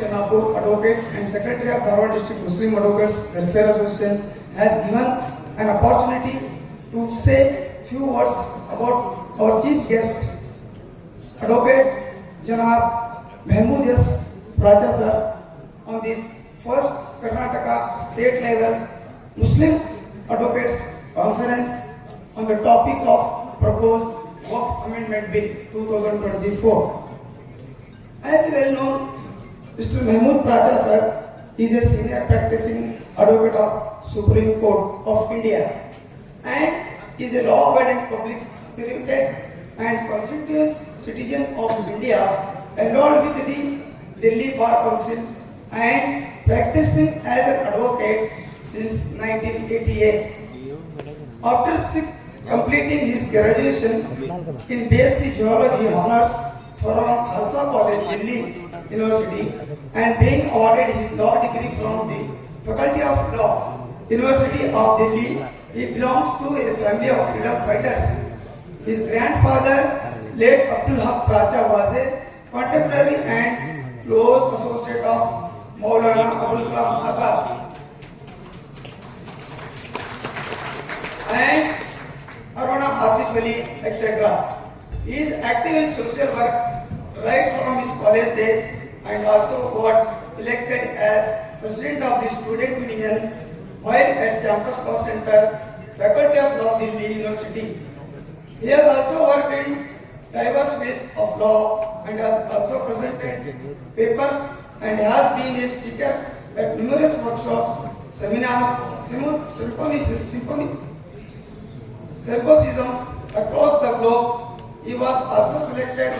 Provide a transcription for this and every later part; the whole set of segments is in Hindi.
Chanapur, advocate and secretary of Dharwad District Muslim Advocates Welfare Association, has given an opportunity to say few words about our chief guest, Advocate Janab Mahmood S. Pracha sir, on this first Karnataka state level Muslim Advocates Conference on the topic of proposed Waqf Amendment Bill 2024. As well known, Mr. Mahmood Pracha sir is a senior practicing advocate of Supreme Court of India and is a law-abiding public spirited and constituent citizen of India, enrolled with the Delhi Bar Council and practicing as an advocate since 1988. After completing his graduation in BSc Geology Honours from Khalsa College, Delhi University, and being awarded his law degree from the Faculty of Law, University of Delhi, he belongs to a family of freedom fighters. His grandfather, late Abdul Haq Pracha, was a contemporary and close associate of Maulana Abul Kalam Azad and Aruna Asif Ali, etc. He is active in social work right from his college days and also got elected as president of the Student Union while at Campus Law Center, Faculty of Law, Delhi University. He has also worked in diverse fields of law and has also presented papers and has been a speaker at numerous workshops, seminars, symposiums across the globe. He was also selected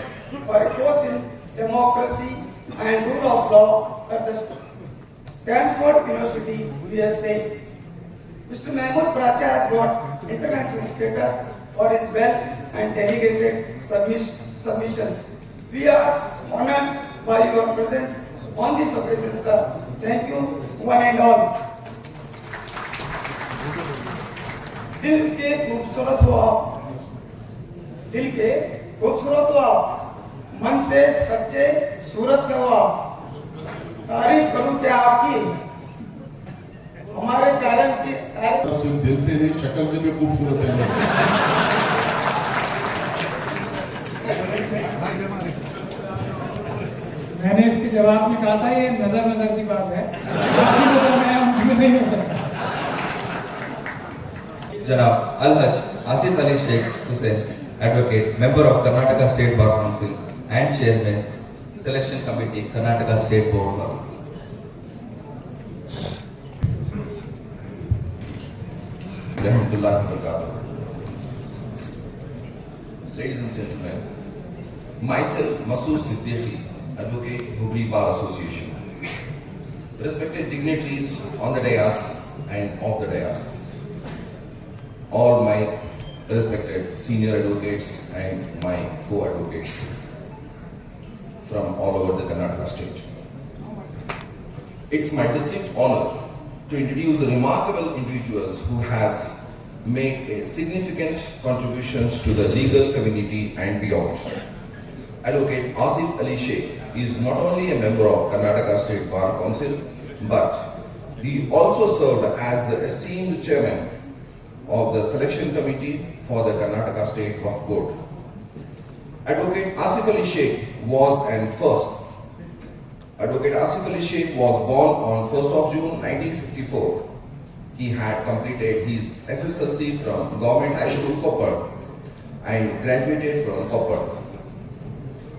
for a course in democracy and rule of law at the Stanford University, USA. Mr. Mahmood Pracha has got international status for his well and delegated submissions. We are honored by your presence on this occasion, sir. Thank you, one and all. दिल के खूबसूरत हो आप, दिल के खूबसूरत हो आप, मन से सच्चे सूरत हो आप। तारीफ करूं क्या आपकी, हमारे कारण की सिर्फ दिल से नहीं, शक्ल से भी खूबसूरत है। मैंने इसके जवाब में कहा था ये नजर की बात है, आपकी नजर में हम नहीं हो सकता। Janab Al-Haj Asif Ali Sheikh Hussain, Advocate, Member of Karnataka State Bar Council and Chairman, Selection Committee, Karnataka State Board Bar. Ladies and gentlemen, myself Masood Siddiqui, Advocate, Hubli Bar Association. Respected dignitaries on the dais and off the dais. All my respected senior advocates and my co-advocates from all over the Karnataka state. It's my distinct honor to introduce the remarkable individuals who has made a significant contributions to the legal community and beyond. Advocate Asif Ali Sheikh is not only a member of Karnataka State Bar Council, but he also served as the esteemed chairman of the selection committee for the Karnataka State Waqf Board. Advocate Asif Ali Sheikh was born on 1st of June 1954. He had completed his SSLC from Government High School Koppal and graduated from Koppal.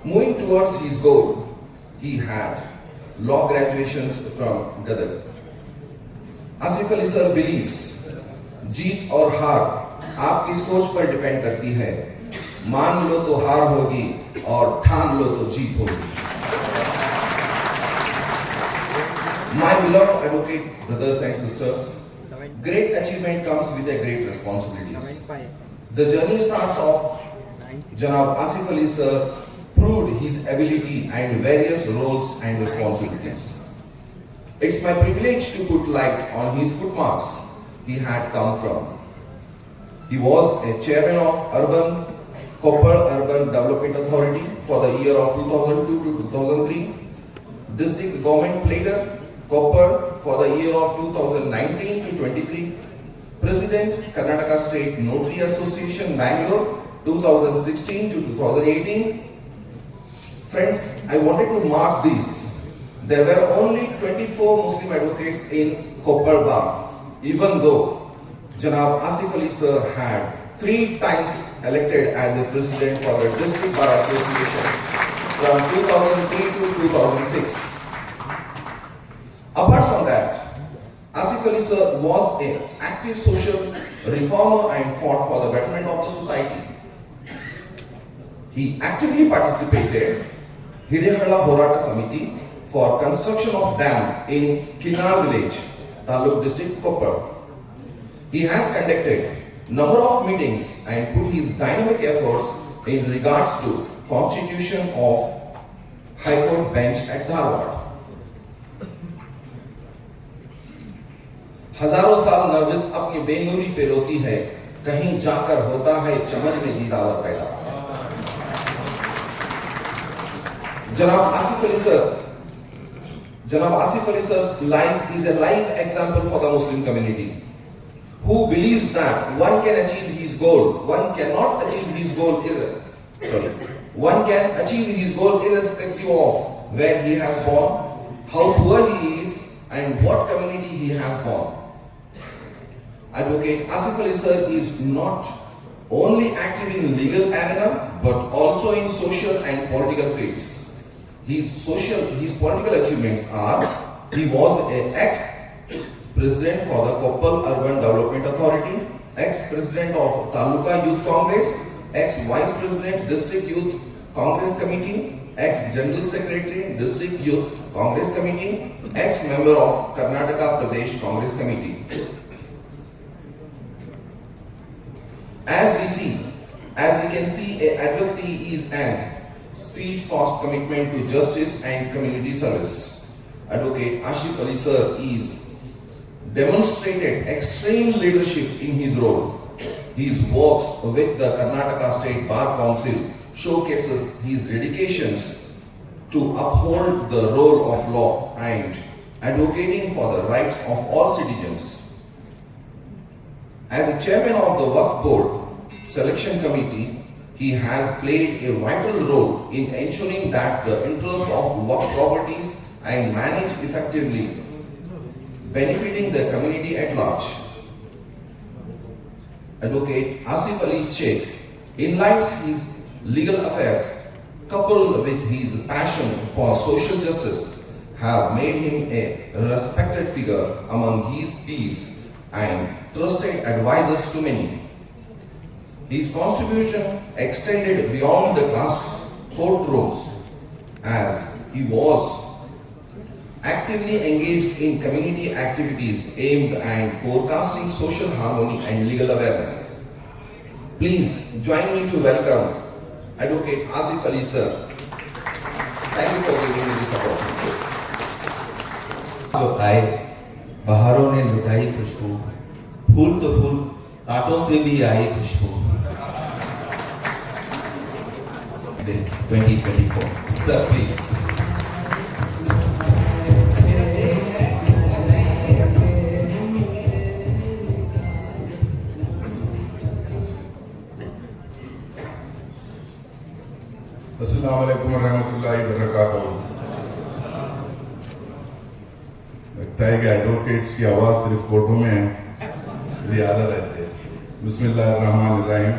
Moving towards his goal, he had law graduations from Gadag. Asif Ali sir believes जीत और हार आपकी सोच पर डिपेंड करती है। मान लो तो हार होगी और ठान लो तो जीत होगी। My beloved advocate brothers and sisters, great achievement comes with a great responsibilities. The journey starts off. Janab Asif Ali sir proved his ability and various roles and responsibilities. It's my privilege to put light on his footmarks he had come from. He was a chairman of Koppal Urban Development Authority for the year of 2002 to 2003, District Government Pleader, Koppar for the year of 2019 to 23. President, Karnataka State Notary Association, Bangalore, 2016 to 2018. Friends, I wanted to mark this. There were only 24 Muslim advocates in Koppar Bar, even though Janab Asif Ali sir had 3 times elected as a president for the District Bar Association from 2003 to 2006. Apart from that, Asif Ali sir was an active social reformer and fought for the betterment of the society. He actively participated Hirehalla Horata Samiti for construction of dam in Kinnar village, Taluk district, Koppar. He has conducted number of meetings and put his dynamic efforts in regards to constitution of High Court bench at Dharwad. हजारों साल नर्गिस अपनी बेनूरी पे रोती है, कहीं जाकर होता है चमन में दीदार पैदा। Janab Asif Ali sir's life is a live example for the Muslim community, who believes that one can achieve his goal, one can achieve his goal irrespective of where he has born, how poor he is, and what community he has born. Advocate Asif Ali sir is not only active in legal arena but also in social and political fields. His political achievements are: he was an ex-president for the Koppal Urban Development Authority, ex-president of Taluka Youth Congress, ex-vice president District Youth Congress Committee, ex-general secretary District Youth Congress Committee, ex-member of Karnataka Pradesh Congress Committee. As we can see, advocacy is an steadfast commitment to justice and community service. Advocate Asif Ali sir is demonstrated extreme leadership in his role. His works with the Karnataka State Bar Council showcases his dedications to uphold the role of law and advocating for the rights of all citizens. As a chairman of the Waqf Board Selection Committee, he has played a vital role in ensuring that the interest of Waqf properties are managed effectively, benefiting the community at large. Advocate Asif Ali Sheikh enlightens his legal affairs, coupled with his passion for social justice, have made him a respected figure among his peers and trusted advisors to many. His contribution extended beyond the class courtrooms, as he was actively engaged in community activities aimed at forecasting social harmony and legal awareness. Please join me to welcome Advocate Asif Ali sir. Thank you for giving me this opportunity. जो आए, बहारों ने लुटाई खुशबू, फूल तो फूल, कांटों से भी आई खुशबू। 2024. Sir, please. अस्सलाम वालेकुम रहमतुल्लाहि व बरकातहू। लगता है कि एडवोकेट्स की आवाज़ सिर्फ कोर्टों में ज़्यादा रहती है। बिस्मिल्लाहिर्रहमानिर्रहीम।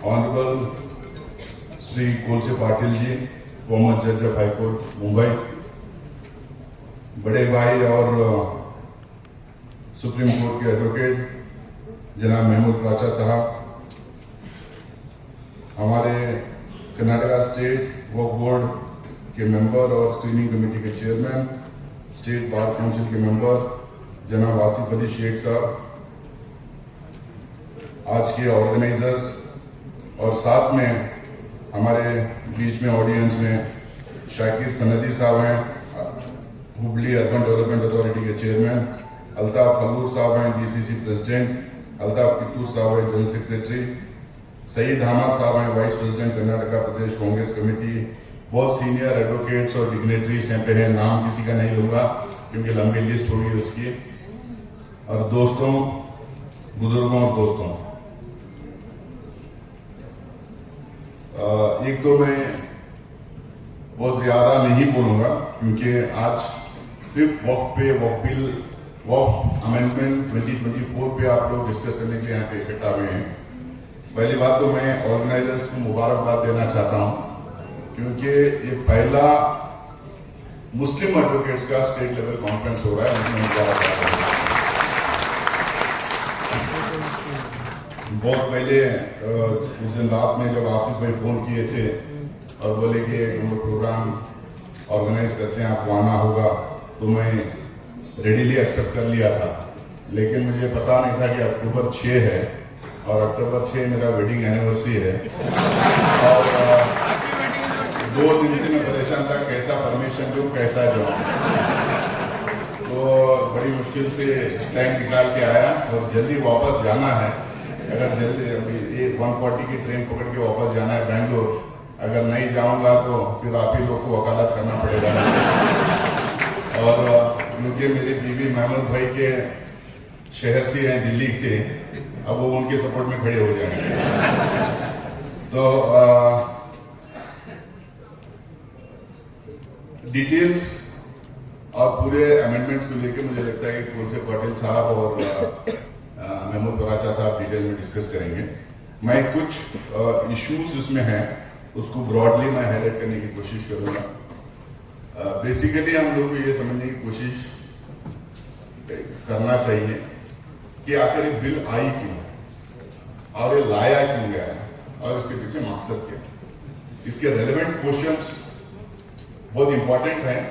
Honorable Shri Kolse Patil ji, former Judge of High Court, Mumbai, बड़े भाई और सुप्रीम कोर्ट के एडवोकेट जनाब महमूद प्राचा साहब, हमारे कर्नाटका स्टेट वक्फ बोर्ड के मेंबर और स्क्रीनिंग कमेटी के चेयरमैन, स्टेट बार काउंसिल के मेंबर जनाब आसिफ अली शेख साहब, आज के ऑर्गेनाइजर्स और साथ में हमारे बीच में ऑडियंस में शाकिर सनदी साहब हैं, हुबली अर्बन डेवलपमेंट अथॉरिटी के चेयरमैन, अल्ताफ फलूर साहब हैं डीसीसी प्रेसिडेंट, अल्ताफ कित्तूर साहब हैं जनरल सेक्रेटरी, सईद अहमद साहब हैं वाइस प्रेसिडेंट कर्नाटका प्रदेश कांग्रेस कमेटी, बहुत सीनियर एडवोकेट्स और डिग्नेटरीज यहाँ पे हैं, नाम किसी का नहीं लूँगा क्योंकि लंबी लिस्ट होगी उसकी, और दोस्तों, बुजुर्गों और दोस्तों, एक तो मैं बहुत ज़्यादा नहीं बोलूँगा क्योंकि आज सिर्फ वक्फ पे, वक्फ बिल, वक्फ अमेंडमेंट 2024 पे आप लोग डिस्कस करने के लिए यहाँ पे इकट्ठा हुए हैं। पहली बात तो मैं ऑर्गेनाइजर्स को मुबारकबाद देना चाहता हूँ क्योंकि ये पहला मुस्लिम एडवोकेट्स का स्टेट लेवल कॉन्फ्रेंस हो रहा है, उसमें मुबारकबाद। बहुत पहले उस दिन रात में जब आसिफ भाई फोन किए थे और बोले कि हम लोग प्रोग्राम ऑर्गेनाइज करते हैं, आपको आना होगा, तो मैं रेडीली एक्सेप्ट कर लिया था। लेकिन मुझे पता नहीं था कि अक्टूबर 6 है और अक्टूबर 6 मेरा वेडिंग एनिवर्सरी है और 2 दिन से मैं परेशान था कैसा परमिशन दूँ, कैसा जाऊँ। तो बड़ी मुश्किल से टाइम निकाल के आया और जल्दी वापस जाना है। अगर जल्दी अभी 140 की ट्रेन पकड़ के वापस जाना है बेंगलोर, अगर नहीं जाऊंगा तो फिर आप ही लोग को वकालत करना पड़ेगा। और क्योंकि मेरी बीवी महमूद भाई के शहर से हैं, दिल्ली से, अब वो उनके सपोर्ट में खड़े हो जाएंगे। तो डिटेल्स और पूरे अमेंडमेंट्स को लेकर मुझे लगता है कि तुलसी पाटिल साहब और महमूद पराचा साहब डिटेल में डिस्कस करेंगे। मैं कुछ इश्यूज उसमें हैं उसको ब्रॉडली मैं हाईलाइट करने की कोशिश करूँगा। बेसिकली हम लोग को ये समझने की कोशिश करना चाहिए कि आखिर ये बिल आई क्यों और ये लाया क्यों गया और इसके पीछे मकसद क्या है। इसके रेलेवेंट क्वेश्चंस बहुत इंपॉर्टेंट हैं,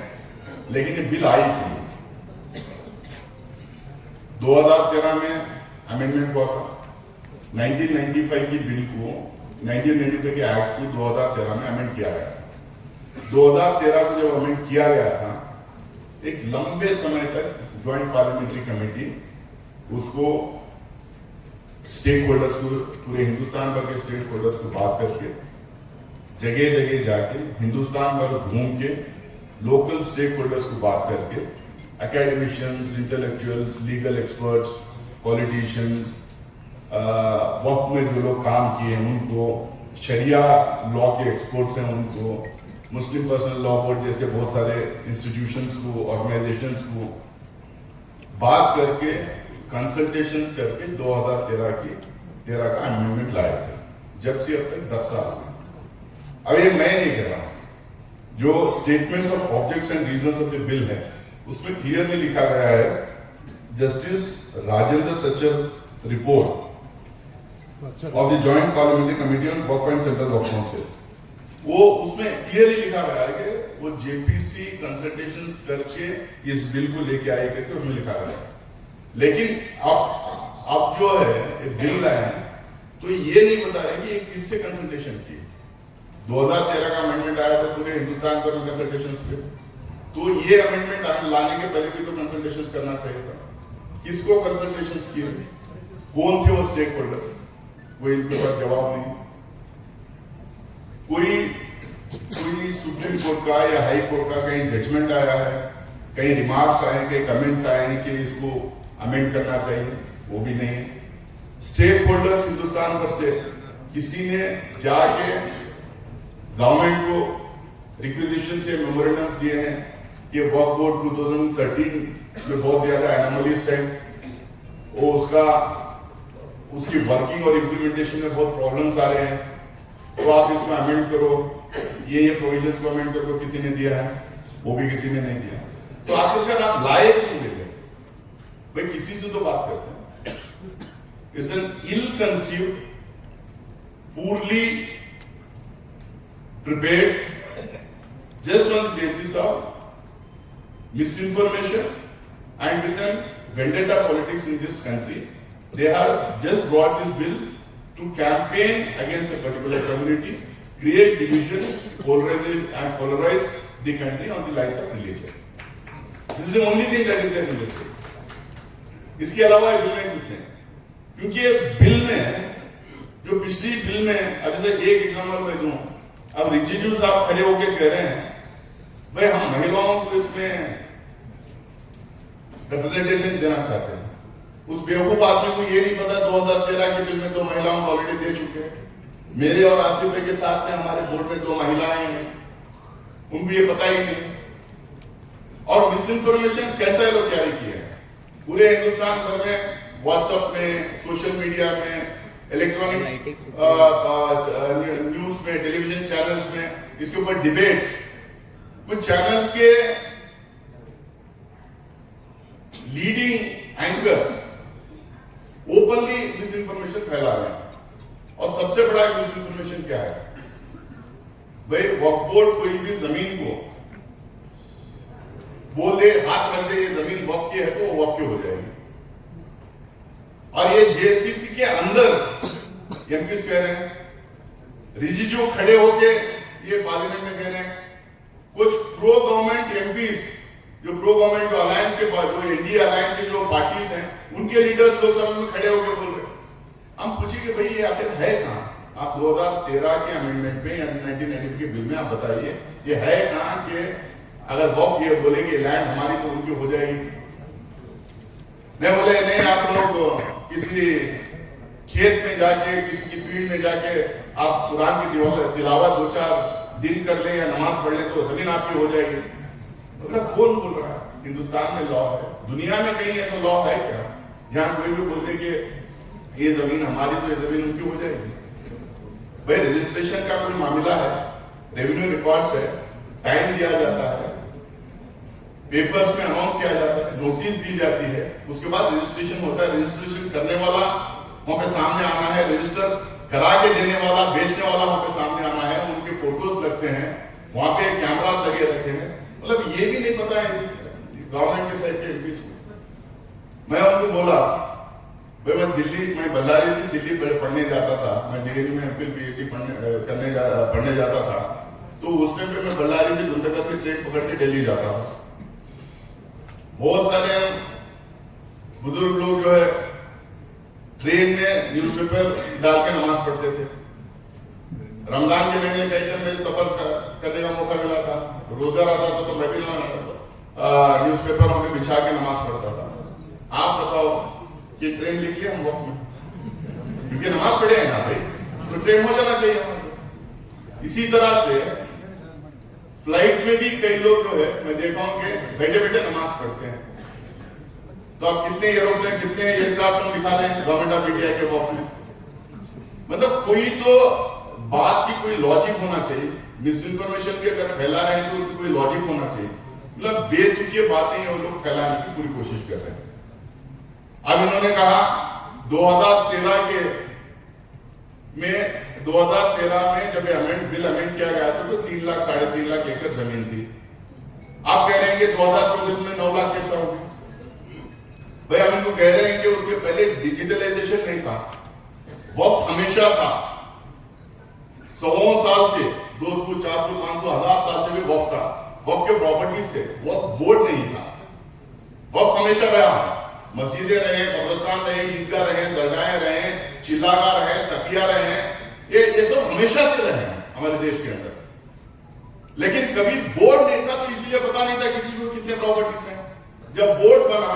लेकिन ये बिल आई क्यों। 2013 में अमेंडमेंट हुआ था, 1995 की बिल को, 1995 के एक्ट को 2013 में अमेंड किया गया था। 2013 को जब अमेंड किया गया था, एक लंबे समय तक ज्वाइंट पार्लियामेंट्री कमेटी उसको स्टेक होल्डर्स को, पूरे हिंदुस्तान भर के स्टेक होल्डर्स को बात करके जगह जगह जाके हिंदुस्तान भर घूम के लोकल स्टेक होल्डर्स को बात करके academicians, intellectuals, legal experts, politicians, वक्त में जो लोग काम किए उनको, शरिया लॉ के एक्सपर्ट्स हैं उनको, मुस्लिम पर्सनल लॉ बोर्ड जैसे बहुत सारे इंस्टीट्यूशंस को, ऑर्गेनाइजेशंस को बात करके, कंसल्टेशंस करके 2013 का अमेंडमेंट लाया था। जब से अब तक 10 साल। अब ये मैं नहीं कह रहा हूं, जो statements of objects and reasons of the bill है उसमें क्लियरली लिखा गया है, justice Rajendra Sachar report of the joint parliamentary committee on Waqf and central Waqf council, वो उसमें क्लियरली लिखा गया है कि वो जेपीसी कंसल्टेशंस करके इस बिल को लेके आए करके उसमें लिखा गया है। लेकिन अब जो है बिल लाए हैं तो ये नहीं बता रहे कि ये किससे कंसल्टेशन की। 2013 का अमेंडमेंट आया तो पूरे हिंदुस्तान पर कंसल्टेशंस पे, तो ये अमेंडमेंट लाने के पहले भी तो कंसल्टेशंस करना चाहिए था। किसको कंसल्टेशंस किए, कौन थे वो स्टेक होल्डर्स, कोई इनके पास जवाब नहीं। कोई सुप्रीम कोर्ट का या हाई कोर्ट का कहीं जजमेंट आया है, कहीं रिमार्क्स आए हैं, कहीं कमेंट्स आए हैं कि इसको अमेंड करना चाहिए, वो भी नहीं है। स्टेक होल्डर्स हिंदुस्तान भर से किसी ने जाके गवर्नमेंट को रिक्विजिशन से मेमोरेंडम्स दिए हैं कि वक्फ बोर्ड 2013 में बहुत ज्यादा एनोमलीज है, वो उसकी वर्किंग और इम्प्लीमेंटेशन में बहुत प्रॉब्लम्स आ रहे हैं, तो आप इसमें अमेंड करो, ये प्रोविजंस को अमेंड करो। किसी ने दिया है, वो भी किसी ने नहीं दिया। तो आखिरकार आप लाए क्यों ले गए भाई, किसी से तो बात करते हैं। It's an ill conceived, poorly prepared, just on the basis of misinformation and with them vendetta politics in this country. They have just brought this bill to campaign against a particular community, create division, polarize the country on the lines of religion. This is the only thing that is there in this bill. इसके अलावा बिल में कुछ नहीं, क्योंकि बिल में जो पिछली बिल में, अब जैसे एक एग्जाम्पल मैं दूं, अब रिजिजू साहब खड़े होके कह रहे हैं भाई हम महिलाओं को इसमें रिप्रेजेंटेशन देना चाहते हैं। उस बेवकूफ आदमी को ये नहीं पता 2013 के बिल में 2 महिलाओं को ऑलरेडी दे चुके हैं। मेरे और आसिफ भाई के साथ में हमारे बोर्ड में 2 महिलाएं हैं, उनको ये पता ही नहीं। और मिस इन्फॉर्मेशन कैसा है लोग कैरी किया है पूरे हिंदुस्तान भर में, व्हाट्सएप में, सोशल मीडिया में, इलेक्ट्रॉनिक न्यूज में, टेलीविजन चैनल्स में, इसके ऊपर डिबेट्स। कुछ चैनल्स के leading anchors openly miss information फैला रहे हैं। और सबसे बड़ा मिस इन्फॉर्मेशन क्या है भाई, वक्फ बोर्ड कोई भी जमीन को बोल दे, हाथ रख दे ये जमीन वक्फ की है तो वो वक्फ की हो जाएगी। और ये जेपीसी के अंदर एमपीस कह रहे हैं, रिजिजू खड़े होके ये पार्लियामेंट में कह रहे हैं, कुछ प्रो गवर्नमेंट एमपीस जो प्रो गवर्नमेंट जो अलायंस के बाद जो एनडीए अलायंस के जो पार्टीज हैं उनके लीडर्स लोकसभा में खड़े होकर बोल रहे हैं। हम पूछे कि भाई ये आखिर है कहां? आप 2013 के अमेंडमेंट में या 1995 के बिल में आप बताइए ये है कहां कि अगर वक्फ ये बोलेंगे लैंड हमारी तो उनकी हो जाएगी। मैं बोले नहीं, आप लोग किसी खेत में जाके, किसी की फील्ड में जाके आप कुरान की तिलावत 2-4 दिन कर लें या नमाज पढ़ लें तो जमीन आपकी हो जाएगी। तो कौन बोल रहा है? हिंदुस्तान में लॉ है, दुनिया में कहीं ऐसा लॉ है क्या जहां कोई भी बोलते कि ये जमीन हमारी तो ये जमीन उनकी हो जाएगी? भाई रजिस्ट्रेशन का कोई मामला है, रेवेन्यू रिकॉर्ड्स है, टाइम दिया जाता है, पेपर्स में अनाउंस किया जाता है, नोटिस दी जाती है, उसके बाद रजिस्ट्रेशन होता है। रजिस्ट्रेशन करने वाला वहां पे सामने आना है, रजिस्टर करा के देने वाला, बेचने वाला वहां पे सामने आना है, उनके फोटोज लगते हैं, वहां पे कैमरास लगे रहते हैं। मतलब ये भी नहीं पता है गवर्नमेंट के साइड के एमपीज को। मैं उनको बोला भाई मैं बल्लारी से दिल्ली पढ़ने जाता था, मैं दिल्ली में एमफिल पीएचडी पढ़ने जाता था, तो उस टाइम पे मैं बल्लारी से गुंतका से ट्रेन पकड़ के दिल्ली जाता था। बहुत सारे बुजुर्ग लोग जो है ट्रेन में न्यूज़पेपर डाल के नमाज पढ़ते थे। रमजान के महीने कई टाइम में सफर करने का मौका मिला था, रोजा रहता था तो मैं भी न्यूज़पेपर वहां पे बिछा के नमाज पढ़ता था। आप बताओ कि ट्रेन लिख लिया हम वक्त में, क्योंकि नमाज पढ़े हैं ना भाई, तो ट्रेन हो जाना चाहिए हमारे। इसी तरह से फ्लाइट में भी कई लोग जो है मैं देखा हूं कि बैठे बैठे नमाज पढ़ते हैं। तो आप कितने एरोप्लेन, कितने एयरक्राफ्ट हम दिखा लें गवर्नमेंट ऑफ इंडिया के वक्त में? मतलब कोई तो बात की कोई लॉजिक होना चाहिए। मिस इन्फॉर्मेशन भी अगर फैला रहे हैं तो उसकी कोई लॉजिक होना चाहिए। मतलब बेतुकी बातें वो लोग फैलाने की पूरी कोशिश कर रहे हैं। अब इन्होंने कहा 2013 में जब बिल अमेंड किया गया था तो 3 लाख 3.5 लाख एकड़ जमीन थी। आप कह रहे हैं कि 2024 में 9 लाख कैसा हो गया? भाई हम इनको कह रहे हैं कि उसके पहले डिजिटलाइजेशन नहीं था, वक्त हमेशा था। 100 साल से 200, 400, 500, 1000 साल से भी वक्त था। वक्त के प्रॉपर्टीज थे, वक्त बोर्ड नहीं था। वक्त हमेशा रहा, मस्जिदें रहे, कब्रिस्तान रहे, ईदगाह रहे, दरगाहें रहे, चिल्लागाह रहे, तकिया रहे, ये सब हमेशा से रहे हैं हमारे देश के अंदर। लेकिन कभी बोर्ड नहीं था तो इसलिए पता नहीं था किसी को कितने प्रॉपर्टीज हैं। जब बोर्ड बना,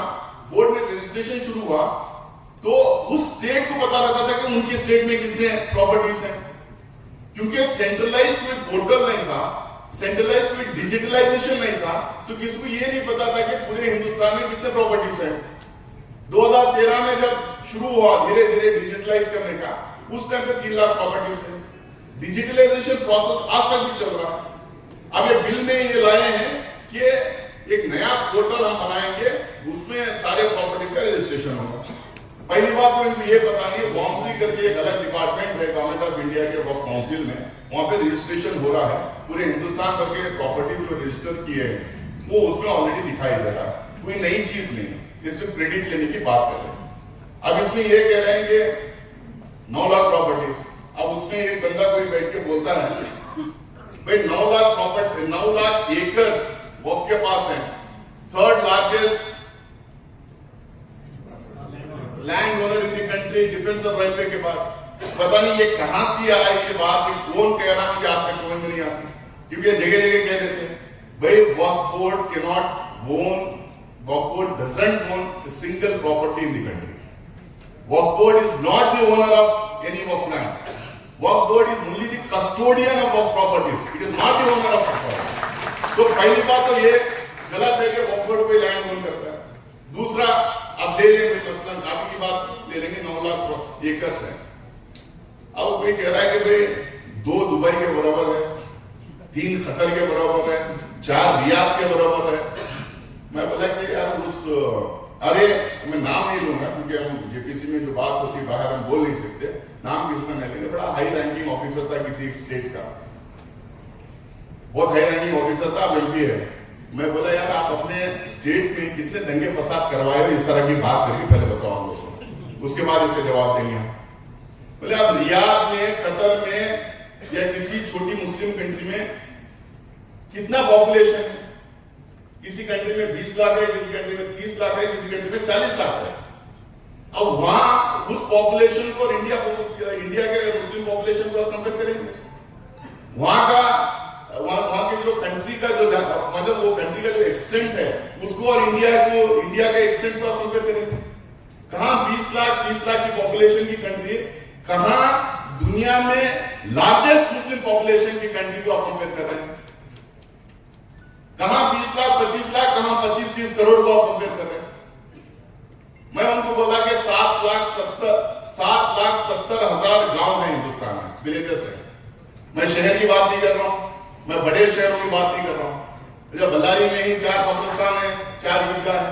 बोर्ड में रजिस्ट्रेशन शुरू हुआ तो उस स्टेट को पता रहता था कि उनकी स्टेट में कितने प्रॉपर्टीज हैं। क्योंकि सेंट्रलाइज्ड कोई पोर्टल नहीं था, सेंट्रलाइज्ड कोई डिजिटलाइजेशन नहीं था, तो किसी को ये नहीं पता था कि पूरे हिंदुस्तान में कितने प्रॉपर्टीज हैं। 2013 में जब शुरू हुआ धीरे धीरे डिजिटलाइज करने का, उस टाइम पे 3 लाख प्रॉपर्टीज थे। डिजिटलाइजेशन प्रोसेस आज तक भी चल रहा है। अब ये बिल में ये लाए हैं कि एक नया पोर्टल हम बनाएंगे, उसमें सारे प्रॉपर्टीज का रजिस्ट्रेशन होगा। पहली बात तो इनको ये पता नहीं, वामसी करके एक अलग डिपार्टमेंट है गवर्नमेंट ऑफ इंडिया के वक्फ काउंसिल में, वहां पे रजिस्ट्रेशन हो रहा है। पूरे हिंदुस्तान भर के प्रॉपर्टी जो रजिस्टर किए हैं वो उसमें ऑलरेडी दिखाई दे रहा है, कोई नई चीज नहीं है। इससे क्रेडिट लेने की बात कर रहे हैं। अब इसमें ये कह रहे हैं कि 9 लाख प्रॉपर्टीज। अब उसमें एक बंदा कोई बैठ के बोलता है भाई 9 लाख प्रॉपर्टी, 9 लाख एकर्स वक्फ के पास है, 3rd largest land owner in the country, defence और रेलवे के बाद। पता नहीं ये कहां से आया ये बात, ये कौन कह रहा मुझे आज तक समझ में नहीं आती, क्योंकि जगह जगह कह देते हैं भाई Waqf board can not own, Waqf board doesn't own a single property in the country. Waqf board is not the owner of any waqf land. Waqf board is only the custodian of waqf properties. It is not the owner of waqf property. तो पहली बात तो ये गलत है कि वक्फ बोर्ड कोई लैंड ओन करता है। दूसरा, अब ले लें मसलन काफी की बात ले लेंगे, 9 लाख एकड़ है। अब कोई कह रहा है कि भाई 2 दुबई के बराबर है, 3 कतर के बराबर है, 4 रियाद के बराबर है। मैं बोला कि यार अरे मैं नाम नहीं लूंगा क्योंकि हम जेपीसी में जो बात होती है बाहर हम बोल नहीं सकते, नाम किसी का नहीं लेंगे। बड़ा हाई रैंकिंग ऑफिसर था किसी एक स्टेट का, बहुत हाई रैंकिंग ऑफिसर था, अब एमपी है। मैं बोला यार आप अपने स्टेट में कितने दंगे फसाद करवाए हो इस तरह की बात करके पहले बताओ हम लोग को, उसके बाद इसका जवाब देंगे। बोले आप रियाद में, कतर में या किसी छोटी मुस्लिम कंट्री में कितना पॉपुलेशन है? किसी कंट्री में 20 लाख है, किसी कंट्री में 30 लाख है, किसी कंट्री में 40 लाख है। अब वहां उस पॉपुलेशन को और इंडिया के मुस्लिम पॉपुलेशन को कंपेयर करेंगे, वहां के जो कंट्री का जो मतलब वो कंट्री का जो एक्सटेंट है उसको और इंडिया के एक्सटेंट को कंपेयर करेंगे। कहां 20 लाख 30 लाख की पॉपुलेशन की कंट्री है, कहां दुनिया में लार्जेस्ट मुस्लिम पॉपुलेशन की कंट्री को आप कंपेयर कर रहे हैं। कहां 20 लाख 25 लाख, कहां 25-30 करोड़ को आप कंपेयर कर रहे हैं। मैं उनको बोला कि 7 लाख 70 हजार गांव है हिंदुस्तान में, विलेजेस है। मैं शहर की बात नहीं कर रहा हूं, मैं बड़े शहरों की बात नहीं कर रहा हूं। जब बल्लारी में ही 4 कब्रिस्तान है, 4 ईदगाह है,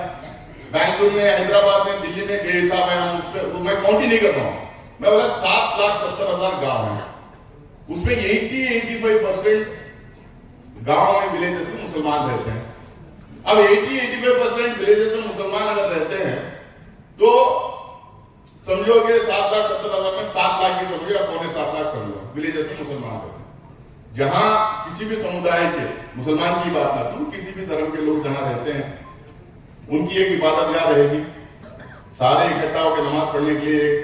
बैंगलोर में, हैदराबाद में, दिल्ली में बेहिसाब है, हम उसमें मैं काउंट ही नहीं कर रहा हूं। मैं बोला 7 लाख 70 हजार गांव है, उसमें 80-85% गांव में विलेजेस में मुसलमान रहते हैं। अब 80-85% विलेजेस में मुसलमान अगर रहते हैं तो समझो कि 7 लाख 70 हजार में 7 लाख की समझो या 6.25 लाख समझो विलेजेस में मुसलमान रहते हैं। जहां किसी भी समुदाय के, मुसलमान की बात ना करूं, किसी भी धर्म के लोग जहां रहते हैं उनकी एक इबादत गाह रहेगी, सारे इकट्ठा होकर नमाज पढ़ने के लिए एक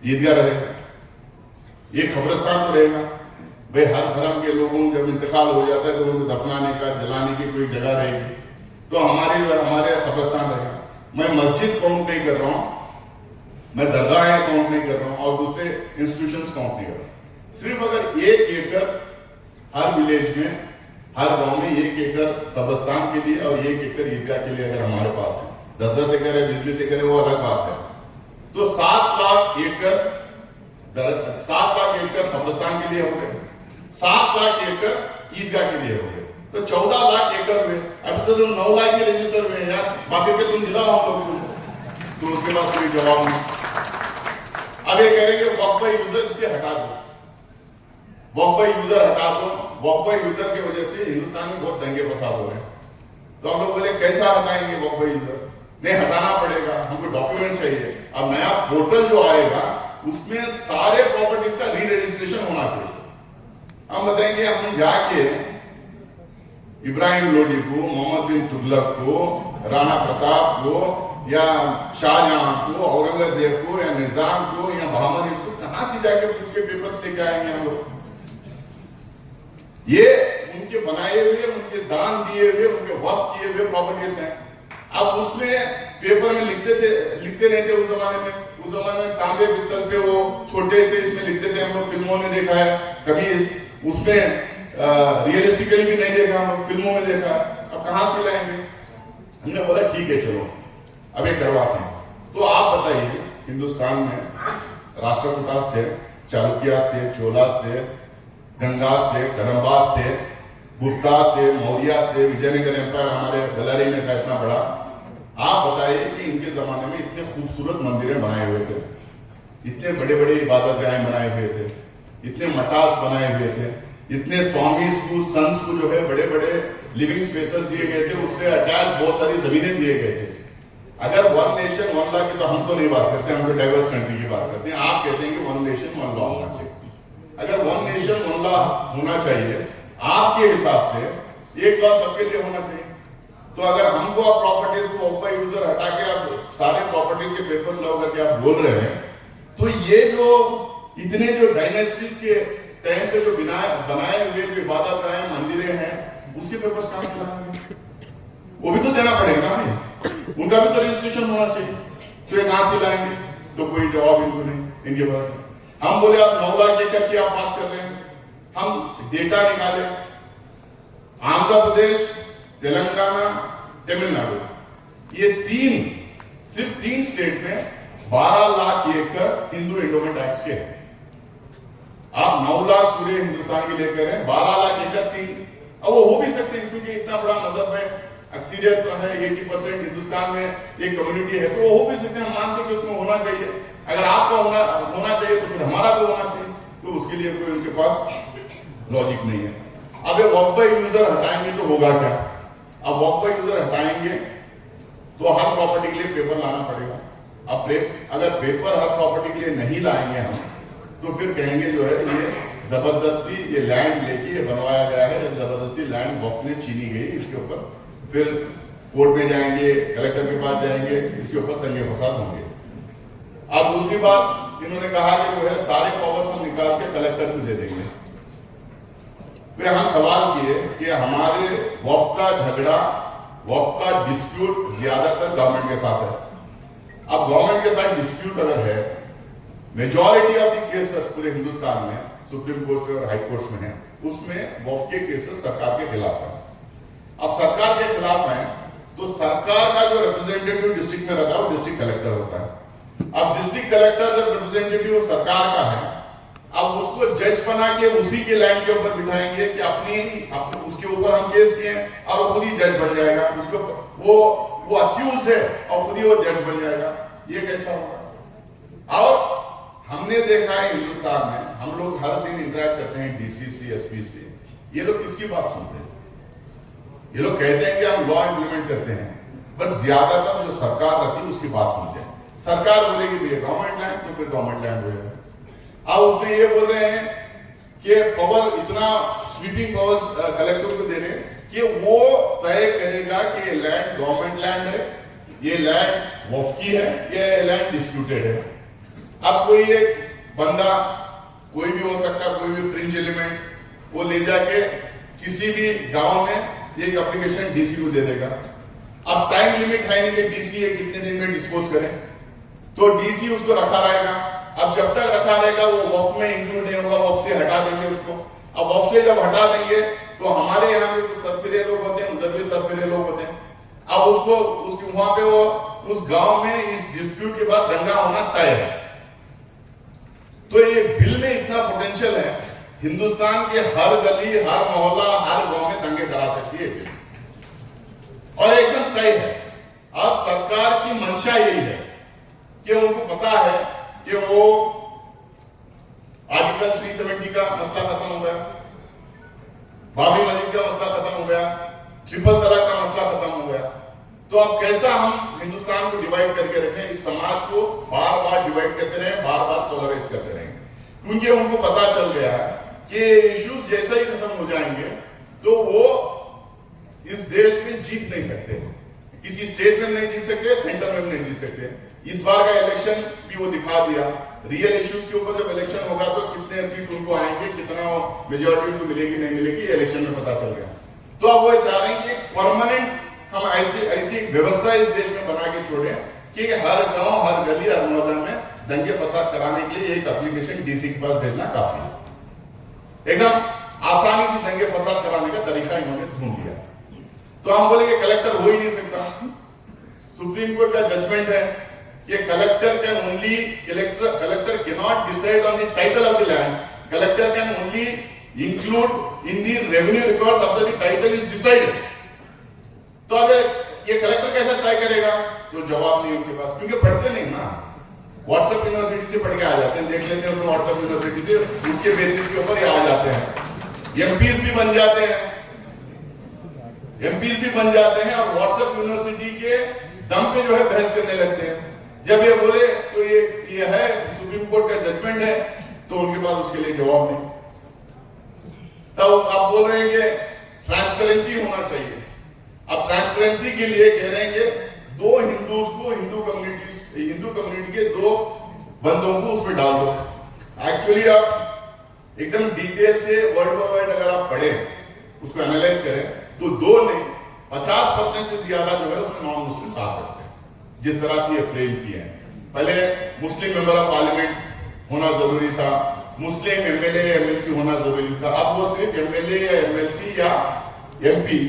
ईदगाह रहेगा, एक कब्रिस्तान तो रहेगा। भाई हर धर्म के लोगों जब इंतकाल हो जाता है तो उनको दफनाने का, जलाने की कोई जगह रहेगी, तो हमारे कब्रिस्तान रहेगा। मैं मस्जिद काउंट नहीं कर रहा हूं, मैं दरगाहें काउंट नहीं कर रहा हूं और दूसरे इंस्टीट्यूशंस काउंट नहीं कर रहा हूं। सिर्फ अगर 1 एकड़ हर विलेज में, हर गांव में 1 एकड़ कब्रिस्तान के लिए और 1 एकड़ ईदगाह के लिए अगर हमारे पास है, 10-10 एकड़ है, 20-20 एकड़ है, वो अलग बात है। तो 7 लाख एकड़ कब्रिस्तान के लिए हो गए, 7 लाख एकड़ ईदगाह के लिए हो गए, तो 14 लाख एकड़ हुए। अभी तो 9 लाख के रजिस्टर हुए यार, बाकी के तुम दिलाओ हम लोग को। तो उसके बाद कोई जवाब नहीं। अब ये कह रहे हैं वक्फ बाय यूजर से हटा दो, वक्फ बाय यूजर हटा दो। वक्फ बाय यूजर की वजह से हिंदुस्तान में बहुत दंगे फसाद हो रहे हैं। तो हम लोग बोले कैसा हटाएंगे वक्फ बाय यूजर? नहीं, हटाना पड़ेगा, हमको डॉक्यूमेंट चाहिए। अब नया पोर्टल जो आएगा उसमें सारे प्रॉपर्टीज का री रजिस्ट्रेशन होना चाहिए। हम बताएंगे हम जाके इब्राहिम लोडी को, मोहम्मद बिन तुगलक को, राणा प्रताप को या शाहजहां को, औरंगजेब को या निजाम को या बहामनी को कहां से जाके उसके पेपर्स लेके आएंगे हम लोग? ये उनके बनाए हुए, उनके दान दिए हुए, उनके वक्फ किए हुए प्रॉपर्टीज हैं। अब उसमें पेपर में लिखते नहीं थे उस जमाने में। उस जमाने में तांबे पित्तल पे वो छोटे से इसमें लिखते थे, हम लोग फिल्मों में देखा है, कभी उसमें रियलिस्टिकली भी नहीं देखा, हम लोग फिल्मों में देखा। अब कहां से लाएंगे? हमने बोला ठीक है चलो अब ये करवाते हैं। तो आप बताइए, हिंदुस्तान में राष्ट्रकूटास थे, चालुक्यास थे, चोलास थे, गंगास थे, कदम्बास थे, गुप्तास थे, मौर्यास थे, विजयनगर एम्पायर हमारे बल्लारी में था इतना बड़ा। आप बताइए कि इनके जमाने में इतने खूबसूरत मंदिरें बनाए हुए थे, इतने बड़े बड़े इबादत गाहें बनाए हुए थे, इतने मटास बनाए हुए थे, इतने स्वामीज को, संस को जो है बड़े बड़े लिविंग स्पेसेस दिए गए थे, उससे अटैच बहुत सारी जमीनें दिए गए थे। अगर 1 नेशन 1 लॉ की तो हम तो नहीं बात करते, हम तो डाइवर्स कंट्री की बात करते हैं। आप कहते हैं कि 1 नेशन 1 लॉ होना चाहिए। अगर 1 नेशन 1 लॉ होना चाहिए आपके हिसाब से 1 लॉ सबके लिए होना चाहिए। तो अगर हमको आप प्रॉपर्टीज को वक्फ बाय यूजर हटा के आप सारे प्रॉपर्टीज के पेपर्स ला करके आप बोल रहे हैं, तो ये जो इतने जो डायनेस्टीज के टाइम पे जो बनाए हुए जो इबादत गाहें मंदिरें हैं उसके पेपर्स कहां से लाएंगे? वो भी तो देना पड़ेगा ना भाई, उनका भी तो रजिस्ट्रेशन होना चाहिए, तो ये कहां से लाएंगे? तो कोई जवाब इनको नहीं इनके पास। हम बोले आप 9 लाख एकड़ की आप बात कर रहे हैं, हम डेटा निकाले, आंध्र प्रदेश, तेलंगाना, तमिलनाडु, ये सिर्फ तीन स्टेट में 12 लाख एकड़ हिंदू एंडोमेंट एक्ट के हैं। आप 9 लाख पूरे हिंदुस्तान के लिए कह रहे हैं, 12 लाख एकड़ तीन, अब वो हो भी सकते हैं क्योंकि इतना बड़ा मजहब है, अक्सरियत है, 80% हिंदुस्तान में एक कम्युनिटी है, तो वो हो भी सकते हैं। हम मानते हैं कि उसमें होना चाहिए, अगर आपका होना चाहिए तो फिर हमारा भी होना चाहिए, तो उसके लिए कोई उनके पास लॉजिक नहीं है। अब ये वक्फ बाय यूजर हटाएंगे तो होगा क्या? अब वक्फ बाय यूजर हटाएंगे तो हर प्रॉपर्टी के लिए पेपर लाना पड़ेगा। अब अगर पेपर हर प्रॉपर्टी के लिए नहीं लाएंगे हम, तो फिर कहेंगे जो है ये जबरदस्ती ये लैंड लेके ये बनवाया गया है, जबरदस्ती लैंड वक्फ में छीनी गई, इसके ऊपर फिर कोर्ट में जाएंगे, कलेक्टर के पास जाएंगे, इसके ऊपर दंगे फसाद होंगे। अब दूसरी बात इन्होंने कहा कि जो है सारे पावर्स हम निकाल के कलेक्टर को दे देंगे। फिर हम सवाल किए कि हमारे वक्फ का झगड़ा, वक्फ का डिस्प्यूट ज्यादातर गवर्नमेंट के साथ है। अब गवर्नमेंट के साथ डिस्प्यूट अगर है, मेजॉरिटी ऑफ द केसेस पूरे हिंदुस्तान में सुप्रीम कोर्ट और हाई कोर्ट में है, उसमें वक्फ के केसेस सरकार के खिलाफ है। अब सरकार के खिलाफ है तो सरकार का जो रिप्रेजेंटेटिव डिस्ट्रिक्ट में रहता है वो डिस्ट्रिक्ट कलेक्टर होता है। अब डिस्ट्रिक्ट कलेक्टर जब रिप्रेजेंटेटिव सरकार का है, अब उसको जज बना के उसी के लैंड के ऊपर बिठाएंगे कि अपनी उसके ऊपर हम केस किए और वो खुद ही जज बन जाएगा, उसको वो अक्यूज्ड है और खुद ही वो जज बन जाएगा। ये कैसा होगा? और हमने देखा है हिंदुस्तान में, हम लोग हर दिन इंटरेक्ट करते हैं डीसीसी, एसपीसी, ये लोग किसकी बात सुनते हैं? ये लोग कहते हैं कि हम लॉ इंप्लीमेंट करते हैं, बट ज्यादातर जो सरकार रहती है उसकी बात सुनते हैं। सरकार बोलेगी भैया गवर्नमेंट लैंड, तो फिर गवर्नमेंट लैंड हो जाएगा। अब उसमें ये बोल रहे हैं कि पावर इतना स्वीपिंग पावर्स कलेक्टर को दे रहे हैं कि वो तय करेगा कि ये लैंड गवर्नमेंट लैंड है, ये लैंड वक्फ की है, ये लैंड डिस्प्यूटेड है। अब कोई एक बंदा, कोई भी हो सकता है, कोई भी फ्रिंज एलिमेंट, वो ले जाके किसी भी गांव में एक एप्लीकेशन डीसी को दे देगा। अब टाइम लिमिट है नहीं कि डीसी कितने दिन में डिस्पोज करें, तो डीसी उसको रखा रहेगा। अब जब तक रखा रहेगा वो वक्फ में इंक्लूड नहीं होगा, वक्फ से हटा देंगे उसको। अब वक्फ से जब हटा देंगे तो हमारे यहाँ पे तो सरफिरे लोग होते हैं, उधर भी सरफिरे लोग होते हैं। अब उसको वहां पे वो उस गांव में इस डिस्प्यूट के बाद दंगा होना तय है। तो ये बिल में इतना पोटेंशियल है, हिंदुस्तान के हर गली, हर मोहल्ला, हर गांव में दंगे करा सकती है बिल, और एकदम तय है। अब सरकार की मंशा यही है कि उनको पता है कि वो आर्टिकल 370 का मसला खत्म हो गया, बाबरी मस्जिद का मसला खत्म हो गया, ट्रिपल तलाक का मसला खत्म हो गया। तो अब कैसा हम हिंदुस्तान को डिवाइड करके रखें, इस समाज को बार बार डिवाइड करते रहे, बार बार पोलराइज करते रहेंगे, क्योंकि उनको पता चल गया है कि इश्यूज जैसा ही खत्म हो जाएंगे तो वो इस देश में जीत नहीं सकते, किसी स्टेट में नहीं जीत सकते, सेंटर में नहीं जीत सकते। इस बार का इलेक्शन भी वो दिखा दिया, रियल इश्यूज के ऊपर जब इलेक्शन होगा तो कितने सीट उनको आएंगे, कितना मेजोरिटी उनको मिलेगी नहीं मिलेगी, ये इलेक्शन में पता चल गया। तो अब वो चाह रहे हैं कि परमानेंट हम ऐसी व्यवस्था इस देश में बना के छोड़े कि हर गांव, हर गली, हर मोहल्ला में दंगे फसाद कराने के लिए एक एप्लीकेशन डीसी के पास भेजना काफी है। एकदम आसानी से दंगे फसाद कराने का तरीका इन्होंने ढूंढ लिया। तो हम बोले कि कलेक्टर हो ही नहीं सकता। सुप्रीम कोर्ट का जजमेंट है कि collector can not decide on the title of the land, collector can only include in the revenue records after the title is decided. तो अगर ये कलेक्टर कैसे तय करेगा? तो जवाब नहीं उनके पास, क्योंकि पढ़ते नहीं ना, व्हाट्सएप यूनिवर्सिटी से पढ़ के आ जाते हैं, देख लेते हैं व्हाट्सएप यूनिवर्सिटी से, उसके बेसिस के ऊपर ये आ जाते हैं। एमपीज भी बन जाते हैं, एमपीज भी बन जाते हैं और व्हाट्सएप यूनिवर्सिटी के दम पे जो है बहस करने लगते हैं। जब ये बोले तो ये है सुप्रीम कोर्ट का जजमेंट है, तो उनके पास उसके लिए जवाब नहीं। तब आप बोल रहे हैं कि ट्रांसपेरेंसी होना चाहिए। अब ट्रांसपेरेंसी के लिए कह रहे हैं कि दो हिंदू कम्युनिटी के दो बंदों को उसमें डाल दो। एक्चुअली आप एकदम डिटेल से वर्ड बाय वर्ड अगर आप पढ़ें, उसको एनालाइज करें, तो 2 नहीं 50% से ज्यादा जो है उसमें नॉन मुस्लिम्स आ सकते हैं, जिस तरह से ये फ्रेम किए हैं। पहले मुस्लिम मेंबर ऑफ पार्लियामेंट होना जरूरी था, मुस्लिम एमएलए या एमएलसी होना जरूरी था, अब वो सिर्फ एमएलए या एमएलसी या एमपी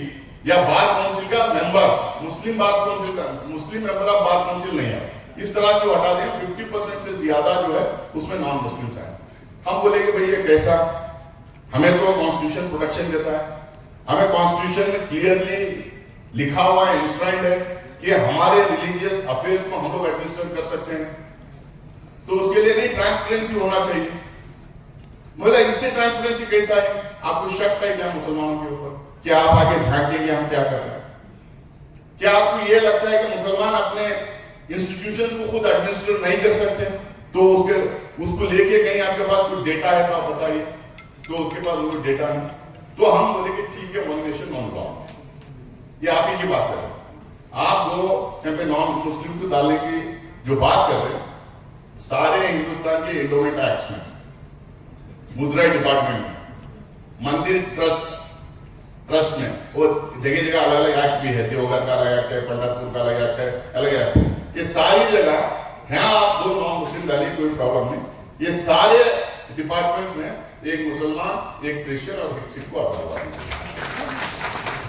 या बार काउंसिल का मेंबर, मुस्लिम बार काउंसिल का मुस्लिम मेंबर ऑफ बार काउंसिल नहीं है, इस तरह से हटा दें। 50% से ज्यादा जो है उसमें नॉन मुस्लिम्स आए। हम बोलेंगे भाई ये कैसा, हमें तो कॉन्स्टिट्यूशन प्रोटेक्शन देता है, हमें कॉन्स्टिट्यूशन में क्लियरली लिखा हुआ है, इंस्ट्राइंड है कि हमारे रिलीजियस अफेयर्स को हम लोग एडमिनिस्टर कर सकते हैं, तो उसके लिए नहीं ट्रांसपेरेंसी होना चाहिए। बोला इससे ट्रांसपेरेंसी कैसा है? आपको शक है क्या मुसलमानों के ऊपर? क्या आप आगे झांकेंगे हम क्या कर रहे हैं? क्या आपको यह लगता है कि मुसलमान अपने इंस्टीट्यूशंस को खुद एडमिनिस्टर नहीं कर सकते? तो उसको लेके कहीं आपके पास कोई डेटा है तो आप बताइए, तो उसके पास कोई डेटा नहीं, तो हम बोले कि ठीक है वन नेशन वन लॉ, ये आप ही की बात करें। आप जो यहाँ पे नॉन मुस्लिम को डालने की जो बात कर रहे हैं, सारे हिंदुस्तान के एंडोमेंट एक्ट्स में, मुद्राई डिपार्टमेंट में, मंदिर ट्रस्ट में, वो जगह जगह अलग अलग एक्ट भी है, देवघर का अलग एक्ट है, पंढरपुर का अलग एक्ट है, अलग एक्ट है, ये सारी जगह यहाँ आप 2 नॉन मुस्लिम डालिए कोई प्रॉब्लम नहीं, ये सारे डिपार्टमेंट्स में एक मुसलमान, एक क्रिश्चियन और एक सिख को आप करवा दीजिए।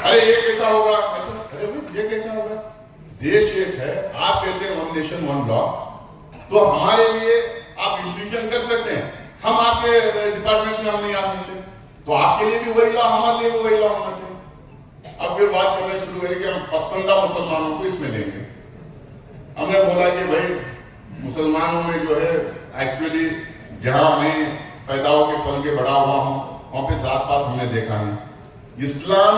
अरे ये कैसा होगा? ऐसा अरे भाई ये कैसा होगा? देश एक है, आप कहते हैं वन नेशन वन लॉ, तो हमारे लिए आप इंस्टीट्यूशन कर सकते हैं, हम आपके डिपार्टमेंट्स में हम नहीं आ सकते, तो आपके लिए भी वही लॉ, हमारे लिए भी वही लॉ होना चाहिए। अब फिर बात करना शुरू करें कि हम पसंदीदा मुसलमानों को इसमें लेंगे। हमने बोला कि भाई मुसलमानों में जो है एक्चुअली जहां मैं पैदा होकर पल के बड़ा हुआ हूं, वहां पे जात पात हमने देखा है। Islam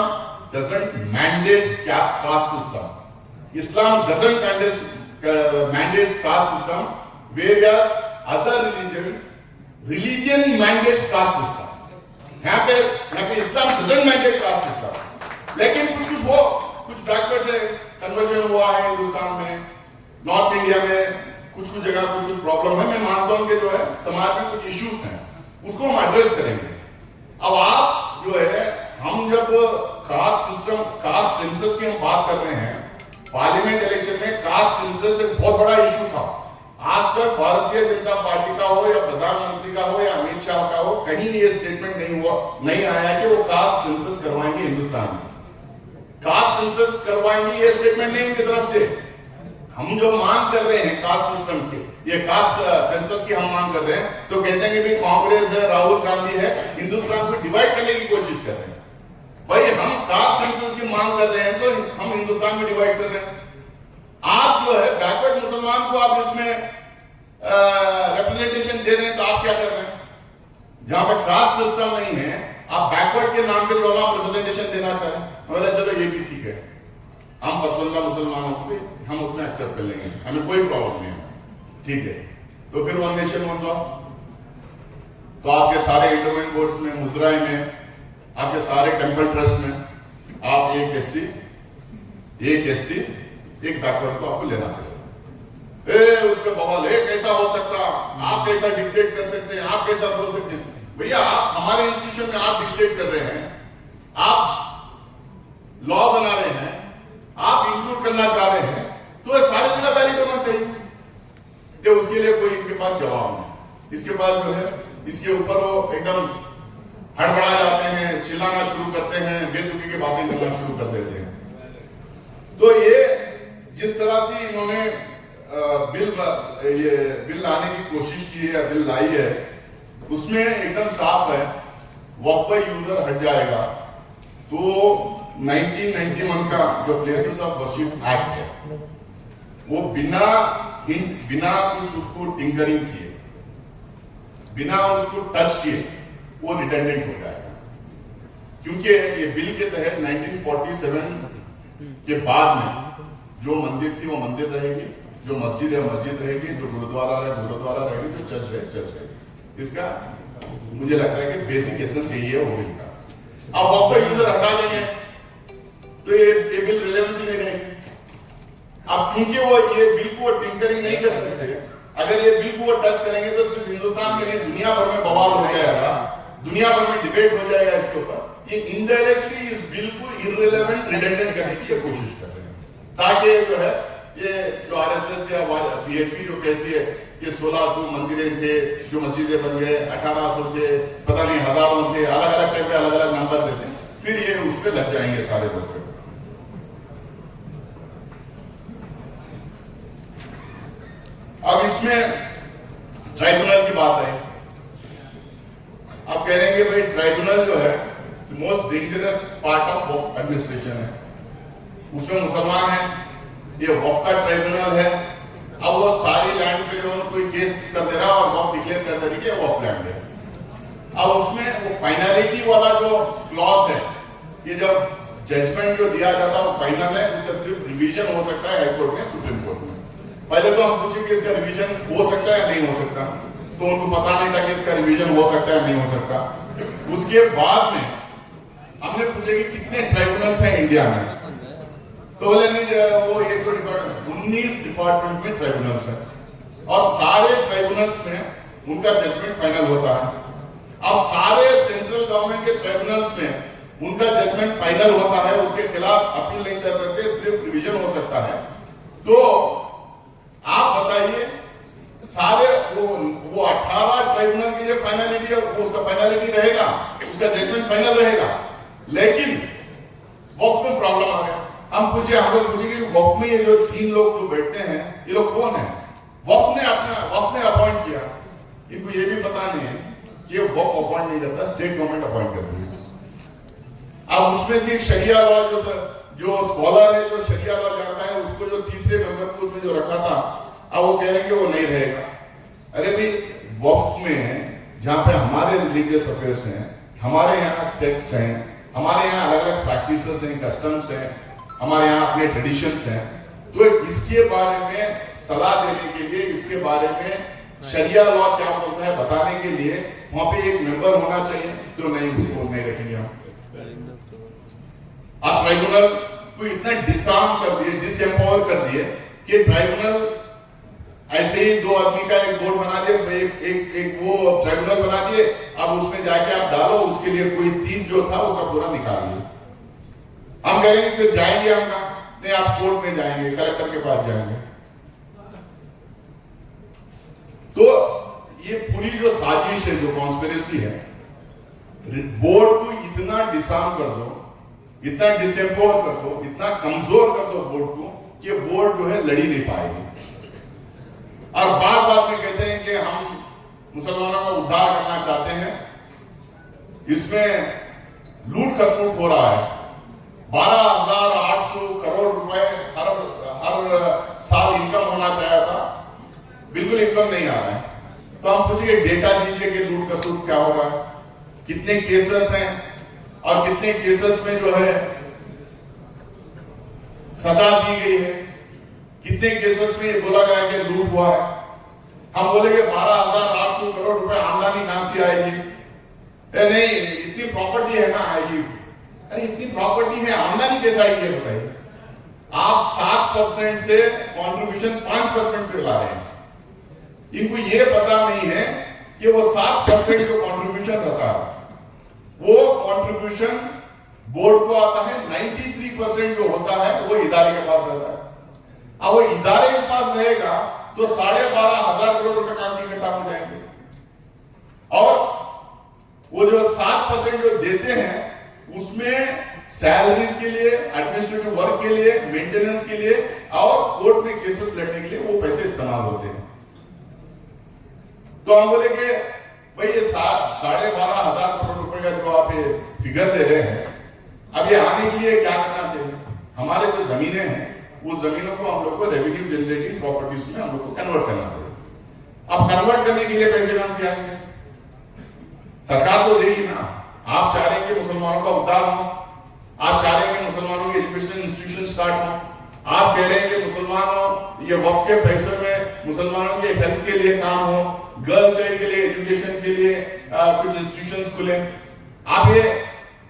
doesn't mandates caste system, Islam doesn't mandates caste system, various other religion mandates caste system. यहाँ पे Islam doesn't mandate caste system, लेकिन कुछ बैकवर्ड है, कन्वर्जन हुआ है हिंदुस्तान में, नॉर्थ इंडिया में कुछ जगह कुछ प्रॉब्लम है। मैं मानता हूं कि जो है समाज में कुछ इश्यूज हैं, उसको हम एड्रेस करेंगे। अब आप जो है, हम जब कास्ट सिस्टम, कास्ट सेंसस की हम बात कर रहे हैं, पार्लियामेंट इलेक्शन में कास्ट सेंसस एक बहुत बड़ा इशू था। आज तक भारतीय जनता पार्टी का हो या प्रधानमंत्री का हो या अमित शाह का हो, कहीं ये स्टेटमेंट नहीं आया कि वो कास्ट सेंसस करवाएंगे हिंदुस्तान में, कास्ट सेंसस करवाएंगे, ये स्टेटमेंट नहीं उनकी तरफ से। हम जो मांग कर रहे हैं कास्ट सिस्टम के, ये कास्ट सेंसस की हम मांग कर रहे हैं, तो कहते हैं कि भाई कांग्रेस है, राहुल गांधी है, हिंदुस्तान को डिवाइड करने की कोशिश कर रहे हैं। भाई हम कास्ट सेंसस की मांग कर रहे हैं तो हम हिंदुस्तान को डिवाइड कर रहे हैं। आप जो है बैकवर्ड मुसलमान को आप इसमें रिप्रेजेंटेशन दे रहे हैं, तो आप क्या कर रहे हैं? जहां पे कास्ट सिस्टम नहीं है, आप बैकवर्ड के नाम पे जो आप रिप्रेजेंटेशन देना चाह रहे हैं, मतलब चलो ये भी ठीक है, हम पसंदीदा मुसलमानों को हम उसमें एक्सेप्ट कर लेंगे, हमें कोई प्रॉब्लम नहीं है, ठीक है। तो फिर वन नेशन वन लॉ, तो आपके सारे एंडोमेंट बोर्ड्स में, मुद्राई में, आपके सारे टेंपल ट्रस्ट में आप एक एससी, एक एसटी, एक बैकवर्ड को आपको लेना पड़ेगा। उसका बवाल है, कैसा हो सकता, आप कैसा डिक्टेट कर सकते हैं, आप कैसा बोल सकते हैं? भैया आप हमारे इंस्टीट्यूशन में आप डिक्टेट कर रहे हैं, आप लॉ बना रहे हैं, आप इंक्लूड करना चाह रहे हैं, तो सारी जगह वैलिड होना चाहिए। तो उसके लिए कोई इनके पास जवाब नहीं, इसके पास जो है इसके ऊपर वो एकदम हड़बड़ा जाते हैं, चिल्लाना शुरू करते हैं, बेतुकी की बातें करना शुरू कर देते हैं। तो ये जिस तरह से इन्होंने बिल लाने की कोशिश की है, बिल लाई है, उसमें एकदम साफ है वक्फ बाय यूजर हट जाएगा। तो 1991 का जो प्लेसेस ऑफ वर्शिप एक्ट है, वो बिना कुछ उसको टिंकरिंग किए, बिना उसको टच किए वो रिटेंडेंट हो जाएगा, क्योंकि ये बिल के तहत 1947 के बाद में जो मंदिर थी वो मंदिर रहेगी, जो मस्जिद है मस्जिद रहेगी, जो गुरुद्वारा है गुरुद्वारा रहेगी, जो चर्च है चर्च रहेगी। इसका मुझे लगता है कि बेसिक एसेंस यही है वो बिल का। अब वक्फ बाय यूजर हटा देंगे तो ये बिल रिलेवेंस ही नहीं रहेगी। अब क्योंकि वो ये बिल को टिंकरिंग नहीं कर सकते, अगर ये बिल को वो टच करेंगे तो सिर्फ हिंदुस्तान में नहीं दुनिया भर में बवाल हो जाएगा, दुनिया भर में डिबेट हो जाएगा इसके ऊपर। ये इनडायरेक्टली इस बिल को इररिलेवेंट रिडंडेंट करने की कोशिश कर रहे हैं, ताकि जो है ये जो आरएसएस या बीएचपी जो कहती है कि 1600 मंदिरें थे जो मस्जिदें बन गए, 1800 थे, पता नहीं हजारों थे, अलग अलग टाइप के अलग अलग नंबर देते हैं, फिर ये उस पर लग जाएंगे सारे लोग। अब इसमें ट्राइब्यूनल की बात है। अब कह रहे हैं कि भाई ट्राइब्यूनल जो है most dangerous part of administration है, उसमें मुसलमान है, ये वफ का ट्राइब्यूनल है। अब वो सारी लैंड पे जो कोई केस कर दे रहा और वफ डिक्लेयर कर दे रही है वफ लैंड है। अब उसमें वो फाइनलिटी वाला जो क्लॉज है, ये जब जजमेंट जो दिया जाता है वो फाइनल है, उसका सिर्फ रिवीजन हो सकता है हाईकोर्ट में, सुप्रीम कोर्ट में। पहले तो हम पूछे कि इसका रिवीजन हो सकता है या नहीं हो सकता, तो उनको पता नहीं था कि इसका रिवीजन हो सकता है या नहीं हो सकता। उसके बाद में हमने पूछे कि कितने ट्राइब्यूनल्स हैं इंडिया में, तो बोले नहीं वो ये तो 19 डिपार्टमेंट में ट्राइब्यूनल्स हैं और सारे ट्राइब्यूनल्स में उनका जजमेंट फाइनल होता है। अब सारे सेंट्रल गवर्नमेंट के ट्राइब्यूनल्स में उनका जजमेंट फाइनल होता है, उसके खिलाफ अपील नहीं कर सकते, सिर्फ रिवीजन हो सकता है। तो आप बताइए सारे वो 18 ट्राइब्यूनल की जो फाइनलिटी है उसका फाइनलिटी रहेगा, उसका जजमेंट फाइनल रहेगा, लेकिन वफ में प्रॉब्लम आ गया। हम लोग पूछे कि वफ में ये जो 3 लोग जो बैठते हैं ये लोग कौन है? वफ ने अपॉइंट किया, इनको ये भी पता नहीं है कि वफ अपॉइंट नहीं करता, स्टेट गवर्नमेंट अपॉइंट करती है। अब उसमें से एक शरिया लॉ जो स्कॉलर है, जो शरिया लॉ जानता है, उसको जो तीसरे मेंबर को उसमें जो रखा था, अब वो कह रहे हैं कि वो नहीं रहेगा। अरे भाई वफ में जहां पे हमारे रिलीजियस अफेयर्स हैं, हमारे यहाँ सेक्स हैं, हमारे यहाँ अलग अलग प्रैक्टिसेस हैं, कस्टम्स हैं, हमारे यहाँ अपने ट्रेडिशंस हैं, तो इसके बारे में सलाह देने के लिए, इसके बारे में शरिया लॉ क्या बोलता है बताने के लिए वहां पे एक मेंबर होना चाहिए, तो नहीं उसको नहीं रखेंगे हम। आप ट्राइब्यूनल को इतना डिसआर्म कर दिए, डिसएम्पावर कर दिए कि ट्राइब्यूनल ऐसे ही 2 आदमी का एक बोर्ड बना दिए, एक वो ट्राइब्यूनल बना दिए, अब उसमें जाके आप डालो, उसके लिए कोई 3 जो था उसका पूरा निकाल लिया। हम कहेंगे फिर जाएंगे हम कहा, नहीं आप कोर्ट में जाएंगे, कलेक्टर के पास जाएंगे। तो ये पूरी जो साजिश है, जो कॉन्स्पिरेसी है, बोर्ड को इतना डिसआर्म कर दो, इतना डिसएम्पावर कर दो, इतना कमजोर कर दो बोर्ड को कि बोर्ड जो है लड़ी नहीं पाएगी। और बात में कहते हैं कि हम मुसलमानों का उद्धार करना चाहते हैं, इसमें लूट खसलूट हो रहा है। 12,800 करोड़ रुपए हर साल इनकम होना चाहिए था, बिल्कुल इनकम नहीं आ रहा है। तो हम पूछेंगे डेटा दीजिए कि लूट खसलूट क्या हो रहा है, कितने केसेस हैं और कितने केसेस में जो है सजा दी गई है, कितने केसेस में ये बोला गया कि लूट हुआ है। हम बोलेंगे 12,800 करोड़ रुपए आमदनी कहां से आएगी? नहीं इतनी प्रॉपर्टी है ना आएगी। अरे इतनी प्रॉपर्टी है, आमदनी कैसे आएगी बताइए? आप 7% से कंट्रीब्यूशन 5% पे ला रहे हैं। इनको ये पता नहीं है कि वो 7% जो कंट्रीब्यूशन रहता है वो कंट्रीब्यूशन बोर्ड को आता है, 93% जो होता है वो इदारे के पास रहता है। अब वो इदारे के पास रहेगा तो 12,500 करोड़ रुपए कहां से इकट्ठा हो जाएंगे? और वो जो 7% जो देते हैं उसमें सैलरीज के लिए, एडमिनिस्ट्रेटिव वर्क के लिए, मेंटेनेंस के लिए और कोर्ट में केसेस लड़ने के लिए वो पैसे इस्तेमाल होते हैं। तो हम बोले कि भाई ये 12,500 करोड़ रुपए का जो आप ये फिगर दे रहे हैं, अब ये आने के लिए क्या करना चाहिए? हमारे जो जमीनें हैं उस जमीनों को हम लोग को रेवेन्यू जनरेटिंग प्रॉपर्टीज में हम लोग को कन्वर्ट करना पड़ेगा। अब कन्वर्ट करने के लिए पैसे कहां से आएंगे? सरकार तो देगी ना। आप चाह रहे हैं कि मुसलमानों का उद्धार हो, आप चाह रहे हैं कि मुसलमानों के एजुकेशनल इंस्टीट्यूशन स्टार्ट हो, आप कह रहे हैं कि मुसलमानों ये वफ के पैसे में मुसलमानों के हेल्थ के लिए काम हो, गर्ल चाइल्ड के लिए, एजुकेशन के लिए कुछ इंस्टीट्यूशंस खुले। आप ये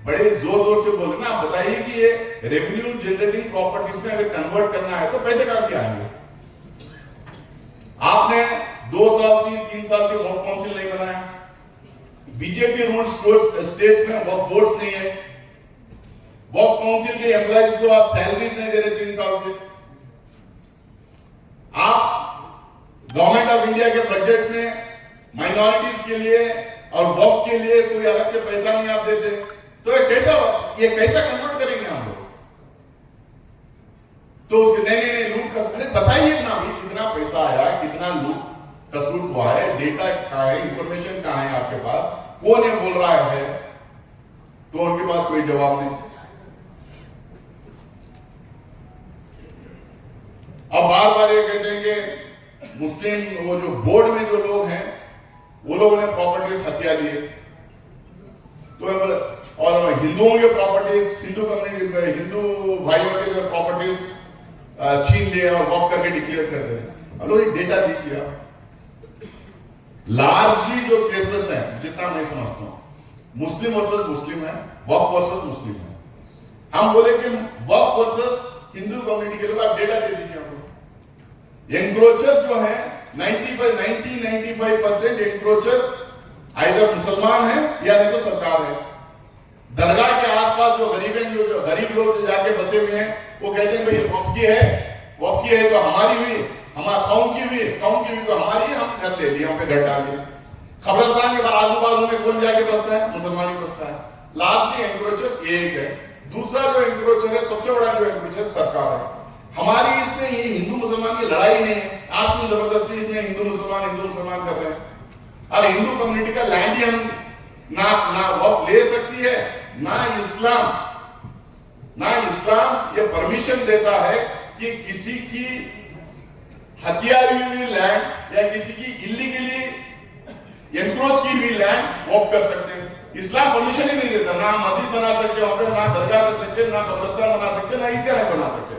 बड़े जोर से बोल रहे ना। आप बताइए कि ये रेवेन्यू जनरेटिंग प्रॉपर्टीज में अगर कन्वर्ट करना है तो पैसे कहां से आएंगे? आपने 2 साल से 3 साल से वक्फ काउंसिल नहीं बनाया। बीजेपी रूल स्टेट्स में वक्फ बोर्ड्स नहीं है। वक्फ काउंसिल के एम्प्लॉइज को आप सैलरीज नहीं दे रहे 3 साल से। आप गवर्नमेंट ऑफ इंडिया के बजट में माइनॉरिटीज के लिए और वक्फ के लिए कोई अलग से पैसा नहीं आप देते, तो ये कैसा कन्वर्ट करेंगे हम लोग? तो उसके नहीं लूट का, अरे बताइए ना भी कितना पैसा आया, कितना लूट कसूट हुआ है, डेटा कहाँ है, इंफॉर्मेशन कहाँ है आपके पास, कौन ये बोल रहा है? तो उनके पास कोई जवाब नहीं। अब बार बार ये कहते हैं कि मुस्लिम वो जो बोर्ड में जो लोग हैं वो लोगों ने प्रॉपर्टीज हत्या लिए, तो और हिंदुओं के प्रॉपर्टीज, हिंदू कम्युनिटी, हिंदू भाइयों के जो प्रॉपर्टीज छीन लिए और वक्फ करके डिक्लेयर कर दे। हम लोग एक डेटा दीजिए आप। लार्जली जो केसेस हैं, जितना मैं समझता हूं, मुस्लिम वर्सेस मुस्लिम है, वक्फ वर्सेस मुस्लिम है। हम बोले कि वक्फ वर्सेस हिंदू कम्युनिटी के लोग, आप डेटा दे दीजिए हम लोग। एंक्रोचर्स जो है 90-95% एंक्रोचर आइदर मुसलमान है या नहीं तो सरकार है। दरगाह के आसपास जो गरीब लोग जो जाके बसे हुए हैं, वो कहते हैं भाई वक्फ की है तो हमारी हुई, हमारा कौम की हुई तो हमारी है, हम घर ले लिए, हम पे घर डाल लिए। खबरस्तान के आजू बाजू में कौन जाके बसता है? मुसलमान ही बसता है। लास्ट में एंक्रोचर्स एक है। दूसरा जो एंक्रोचर है, सबसे बड़ा जो एंक्रोचर सरकार है। हमारी इसमें ये हिंदू मुसलमान की लड़ाई नहीं है, आप क्यों जबरदस्ती इसमें हिंदू मुसलमान कर रहे हैं? और हिंदू कम्युनिटी का लैंड ही हम ना वक्फ ले सकती है, ना इस्लाम ये परमिशन देता है कि किसी की हथियारी हुई लैंड या किसी की इलीगली एनक्रोच की हुई लैंड वक्फ कर सकते हैं। इस्लाम परमिशन ही नहीं देता। ना मस्जिद बना सकते वहां पे, ना दरगाह कर सकते, ना कब्रिस्तान बना सकते, ना ईदगाह नहीं बना सकते।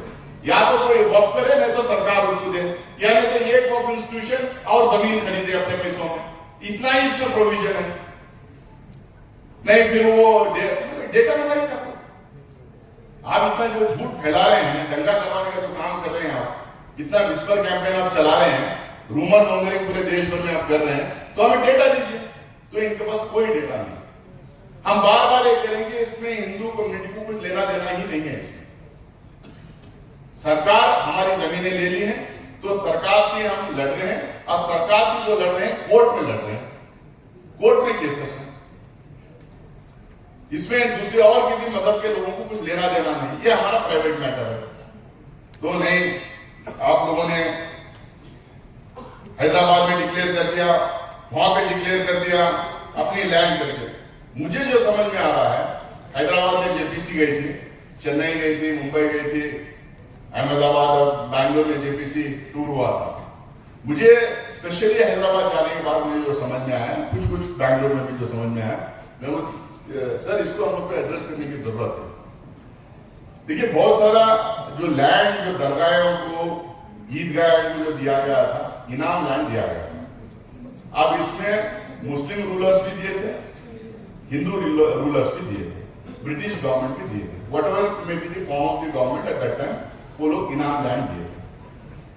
या तो कोई वक्फ करे, नहीं तो सरकार उसको दे, या नहीं तो एक वक्फ इंस्टीट्यूशन और जमीन खरीदे अपने पैसों में। इतना ही इसमें प्रोविजन है। नहीं फिर वो डेटा मंगाइए आप इतना जो झूठ फैला रहे हैं, दंगा करवाने का जो काम कर रहे हैं आप, इतना विस्पर कैंपेन आप चला रहे हैं, रूमर मॉन्गरिंग पूरे देश भर में आप कर रहे हैं, तो हमें डेटा दीजिए। तो इनके पास कोई डेटा नहीं। हम बार बार ये करेंगे, इसमें हिंदू कम्युनिटी को कुछ लेना देना ही नहीं है। इसमें सरकार हमारी जमीनें ले ली हैं, तो सरकार से हम लड़ रहे हैं, और सरकार से जो लड़ रहे हैं कोर्ट में लड़ रहे हैं, कोर्ट में केसेस हैं। इसमें दूसरे और किसी मजहब के लोगों को कुछ लेना देना नहीं, ये हमारा प्राइवेट मैटर है। तो नहीं, आप लोगों ने हैदराबाद में डिक्लेयर कर दिया, वहां पे डिक्लेयर कर दिया, अपनी लैंड करके। मुझे जो समझ में आ रहा है, हैदराबाद में जेपीसी गई थी, चेन्नई गई थी, मुंबई गई थी, अहमदाबाद और बैंगलोर में जेपीसी टूर हुआ था। मुझे स्पेशली हैदराबाद जाने के बाद मुझे जो समझ में आया, कुछ बैंगलोर में भी जो समझ में आया, मैं वो सर इसको हम लोग को एड्रेस करने की जरूरत है। देखिए बहुत सारा जो लैंड, जो दरगाहों को, ईदगाह को जो दिया गया था, इनाम लैंड दिया गया था। अब इसमें मुस्लिम रूलर्स भी दिए थे, हिंदू रूलर्स भी दिए थे, ब्रिटिश गवर्नमेंट भी दिए थे, what ever may be the form of the government at that time, वो लोग इनाम लैंड दिए थे।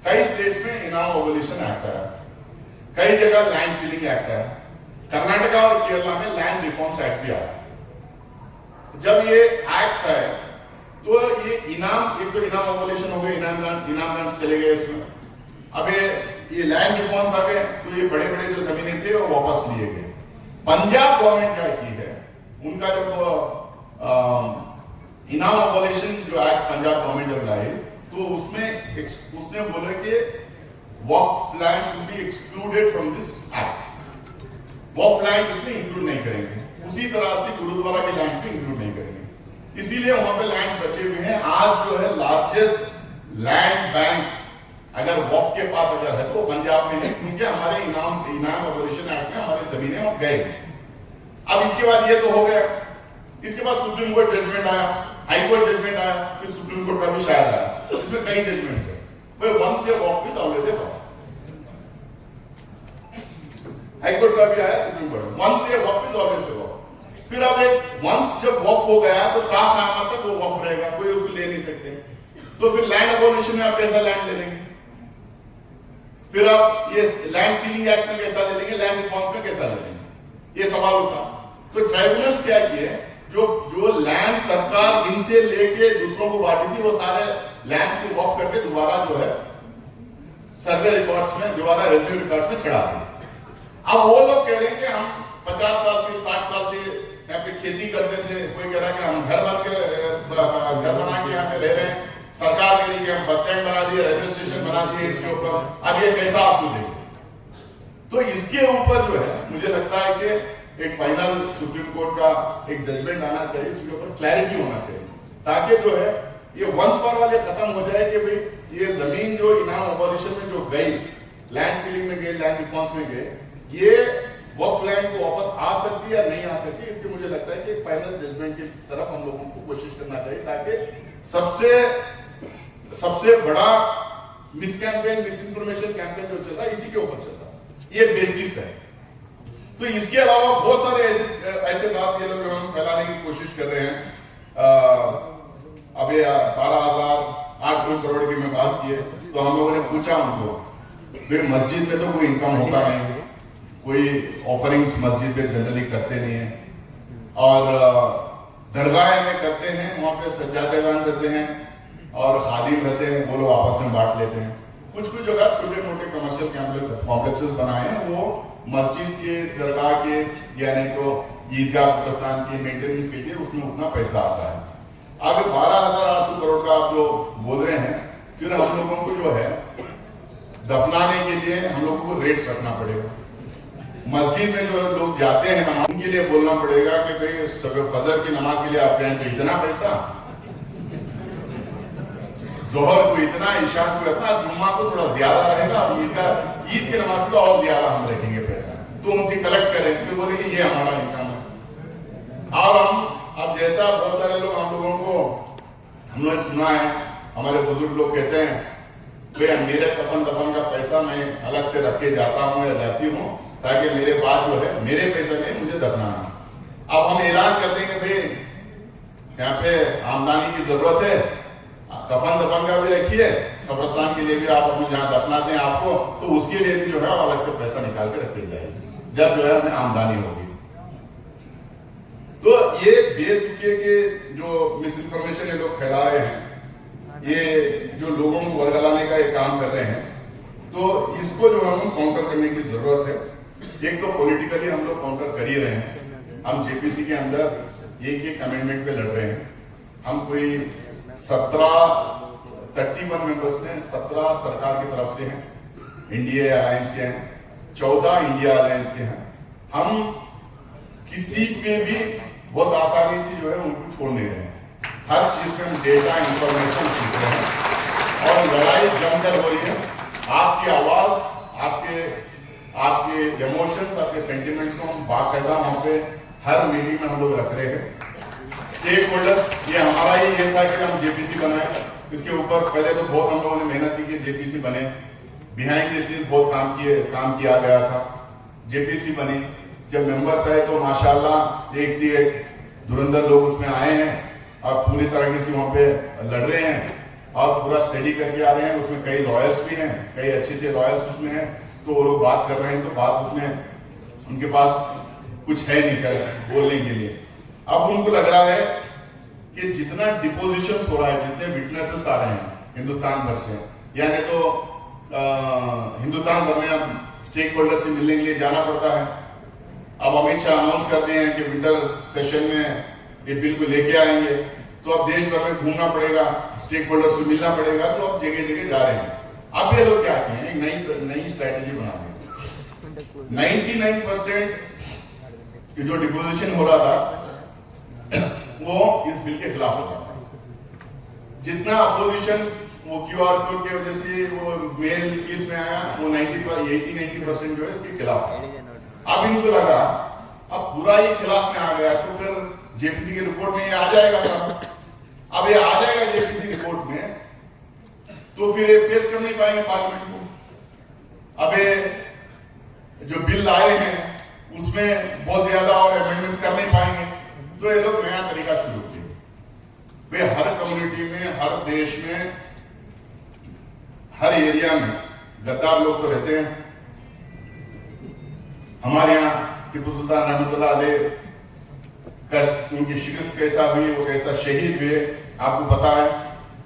कई स्टेट्स में इनाम एबोलिशन एक्ट है, कई जगह लैंड सीलिंग एक्ट है, कर्नाटका और केरला में लैंड रिफॉर्म्स एक्ट भी आया। जब ये एक्ट्स आए तो ये इनाम, एक तो इनाम एबोलिशन हो गए, इनाम लैंड चले गए उसमें। अब ये लैंड रिफॉर्म्स आ गए, तो ये बड़े बड़े जो जमीनें थे वो वापस लिए गए। पंजाब गवर्नमेंट क्या की है, उनका जो इनाम एबोलिशन जो एक्ट पंजाब गवर्नमेंट जब लाई, तो उसने बोला कि Waqf land should be excluded from this act. Waqf land इसमें इंक्लूड नहीं करेंगे, उसी तरह से गुरुद्वारा के लैंड भी इंक्लूड नहीं करेंगे। इसीलिए वहां पे लैंड्स बचे हुए हैं। आज जो है लार्जेस्ट लैंड बैंक अगर वक्फ के पास अगर है तो पंजाब में है, क्योंकि हमारे इनाम एबोलिशन एक्ट में हमारे जमीनें हम गए। अब इसके बाद ये तो हो गया, इसके बाद सुप्रीम कोर्ट जजमेंट आया, हाई कोर्ट जजमेंट आया, फिर सुप्रीम कोर्ट का भी शायद आया, इसमें कई जजमेंट है। भाई once a Waqf is always a Waqf. High court का भी आया, supreme court, once a Waqf is always a Waqf. फिर अब एक वंस जब वक्फ हो गया तो क़यामत तक वो वक्फ रहेगा, कोई उसको ले नहीं सकते। तो फिर लैंड एबोलिशन में आप कैसा लैंड ले लेंगे? फिर आप ये लैंड सीलिंग एक्ट में कैसा ले लेंगे, लैंड रिफॉर्म्स में कैसा ले लेंगे, ये सवाल होता। तो ट्राइब्यूनल्स क्या किए, जो लैंड सरकार इनसे लेके दूसरों को बांटी थी, वो सारे लैंड्स को वॉफ करके दोबारा जो है सर्वे रिकॉर्ड्स में, दोबारा रेवेन्यू रिकॉर्ड्स में चढ़ा दी। अब वो लोग कह रहे हैं कि हम 50 साल से 60 साल से यहाँ पे खेती करते थे, कोई कह रहा है कि हम घर बना के यहाँ पे रह रहे हैं, सरकार कह रही है कि हम बस स्टैंड बना दिए, रेलवे स्टेशन बना दिए इसके ऊपर, अब ये कैसा आपको देंगे। तो इसके ऊपर जो है मुझे लगता है कि एक फाइनल सुप्रीम कोर्ट का एक जजमेंट आना चाहिए, इसके ऊपर क्लैरिटी होना चाहिए, ताकि जो है ये वंस फॉर ऑल ये खत्म हो जाए कि भाई ये जमीन जो इनाम अबॉलिशन में जो गई, लैंड सीलिंग में गई, लैंड रिफॉर्म्स में गए, ये वक्फ लैंड को वापस आ सकती है या नहीं आ सकती। इसके मुझे लगता है कि एक फाइनल जजमेंट की तरफ हम लोगों को कोशिश करना चाहिए, ताकि सबसे बड़ा miss campaign, miss information campaign जो चल रहा है इसी के ऊपर चल रहा है, ये बेसिस है। तो इसके अलावा बहुत सारे ऐसे बात ये लोग हम फैलाने की कोशिश कर रहे हैं। अब ये 12,800 करोड़ की मैं बात की है, तो हम लोगों ने पूछा उनको, भाई मस्जिद में तो कोई इनकम होता नहीं, कोई ऑफरिंग्स मस्जिद पे जनरली करते नहीं है, और दरगाह में करते हैं, वहां पे सज्जादेगान रहते हैं और खादिम रहते हैं, वो लोग आपस में बांट लेते हैं। कुछ जगह छोटे मोटे कमर्शियल कॉम्प्लेक्सेस बनाए हैं, वो मस्जिद के, दरगाह के या नहीं तो ईदगाह कब्रिस्तान के मेंटेनेंस के लिए उसमें उतना पैसा आता है। आगे 12,800 करोड़ का आप जो बोल रहे हैं, फिर हम लोगों को जो है दफनाने के लिए हम लोगों को रेट्स रखना पड़ेगा। मस्जिद में जो लोग जाते हैं नमाज, उनके लिए बोलना पड़ेगा कि भाई फजर की नमाज के लिए आप गए तो इतना पैसा, जोहर को इतना, इशा को इतना, जुम्मा को थोड़ा ज्यादा रहेगा, और ईद की नमाज को और ज्यादा हम रखेंगे पैसा। तो उनसे कलेक्ट करें, फिर बोले कि ये हमारा इनकम है। और हम अब जैसा बहुत सारे लोग हम लोगों को हम लोगों ने सुना है, हमारे बुजुर्ग लोग कहते हैं भाई मेरे कफन दफन का पैसा मैं अलग से रख के जाता हूँ या जाती हूँ, ताकि मेरे बाद जो है मेरे पैसे में मुझे दफनाना। अब हम ऐलान कर देंगे भाई यहाँ पे आमदनी की जरूरत है, कफन दफन का भी रखिए, कब्रिस्तान के लिए भी आप अपने जहाँ दफनाते हैं आपको, तो उसके लिए भी जो है अलग से पैसा निकाल के रखे जाएगी जब जो है हमें आमदनी होगी। तो ये बेतुके के जो मिस इन्फॉर्मेशन ये लोग फैला रहे हैं, ये जो लोगों को वर्गलाने का ये काम कर रहे हैं, तो इसको जो हम काउंटर करने की जरूरत है। एक तो पॉलिटिकली हम लोग काउंटर कर ही रहे हैं, हम जेपीसी के अंदर एक अमेंडमेंट पे लड़ रहे हैं। हम कोई 31 मेंबर्स में 17 सरकार की तरफ से हैं, इंडिया अलायंस के हैं, 14 इंडिया अलायंस के हैं। हम किसी पे भी बहुत आसानी से जो है उनको छोड़ नहीं रहे हैं, हर चीज में हम डेटा इंफॉर्मेशन सीख रहे हैं, और लड़ाई जमकर हो रही है। आपकी आवाज, आपके इमोशंस, आपके सेंटिमेंट्स को हम बाकायदा वहां पे हर मीटिंग में हम लोग रख रहे हैं। स्टेक होल्डर्स, ये हमारा ही ये था कि हम जेपीसी बनाए, इसके ऊपर पहले तो बहुत हम लोगों ने मेहनत की कि जेपीसी बने, बिहाइंड द सीन्स बहुत काम किया गया था, जेपीसी बनी। जब मेंबर्स आए तो माशाल्लाह एक से एक धुरंधर लोग उसमें आए हैं और पूरी तरीके से वहां पे लड़ रहे हैं और पूरा स्टडी करके आ रहे हैं। उसमें कई लॉयर्स भी हैं, कई अच्छे लॉयर्स उसमें हैं, तो वो लोग बात कर रहे हैं, तो बात उसमें उनके पास कुछ है नहीं कर बोलने के लिए। अब उनको लग रहा है कि जितना डिपोजिशन हो रहा है, जितने विटनेसेस आ रहे हैं हिंदुस्तान भर से, यानी तो हिंदुस्तान भर में अब स्टेक होल्डर से मिलने के लिए जाना पड़ता है। अब अमित शाह अनाउंस कर दिए हैं कि विंटर सेशन में ये बिल को लेके आएंगे, तो अब देश भर में घूमना पड़ेगा, स्टेक होल्डर से मिलना पड़ेगा, तो अब जगह जगह जा रहे हैं। अब ये लोग क्या किए हैं, एक नई स्ट्रैटेजी बना दी। 99% जो डिपोजिशन हो रहा था वो इस बिल के खिलाफ होता था। जितना अपोजिशन वो क्यूआर कोड के वजह से वो मेल स्पीच में आया, वो 80-90% जो है इसके खिलाफ है। अब इनको लगा अब पूरा ही खिलाफ में आ गया, तो फिर जेपीसी की रिपोर्ट में ये आ जाएगा साहब। अब ये आ जाएगा जेपीसी रिपोर्ट में, तो फिर ये पेश कर नहीं पाएंगे पार्लियामेंट को। अब ये जो बिल लाए हैं उसमें बहुत ज्यादा और अमेंडमेंट्स कर नहीं पाएंगे, तो ये लोग नया तरीका शुरू किए। वे हर कम्युनिटी में, हर देश में, हर एरिया में गद्दार लोग तो रहते हैं। हमारे यहाँ टीपू सुल्तान रहमतुल्लाह अलैह का उनकी शिकस्त कैसा हुई, वो कैसा शहीद हुए आपको पता है।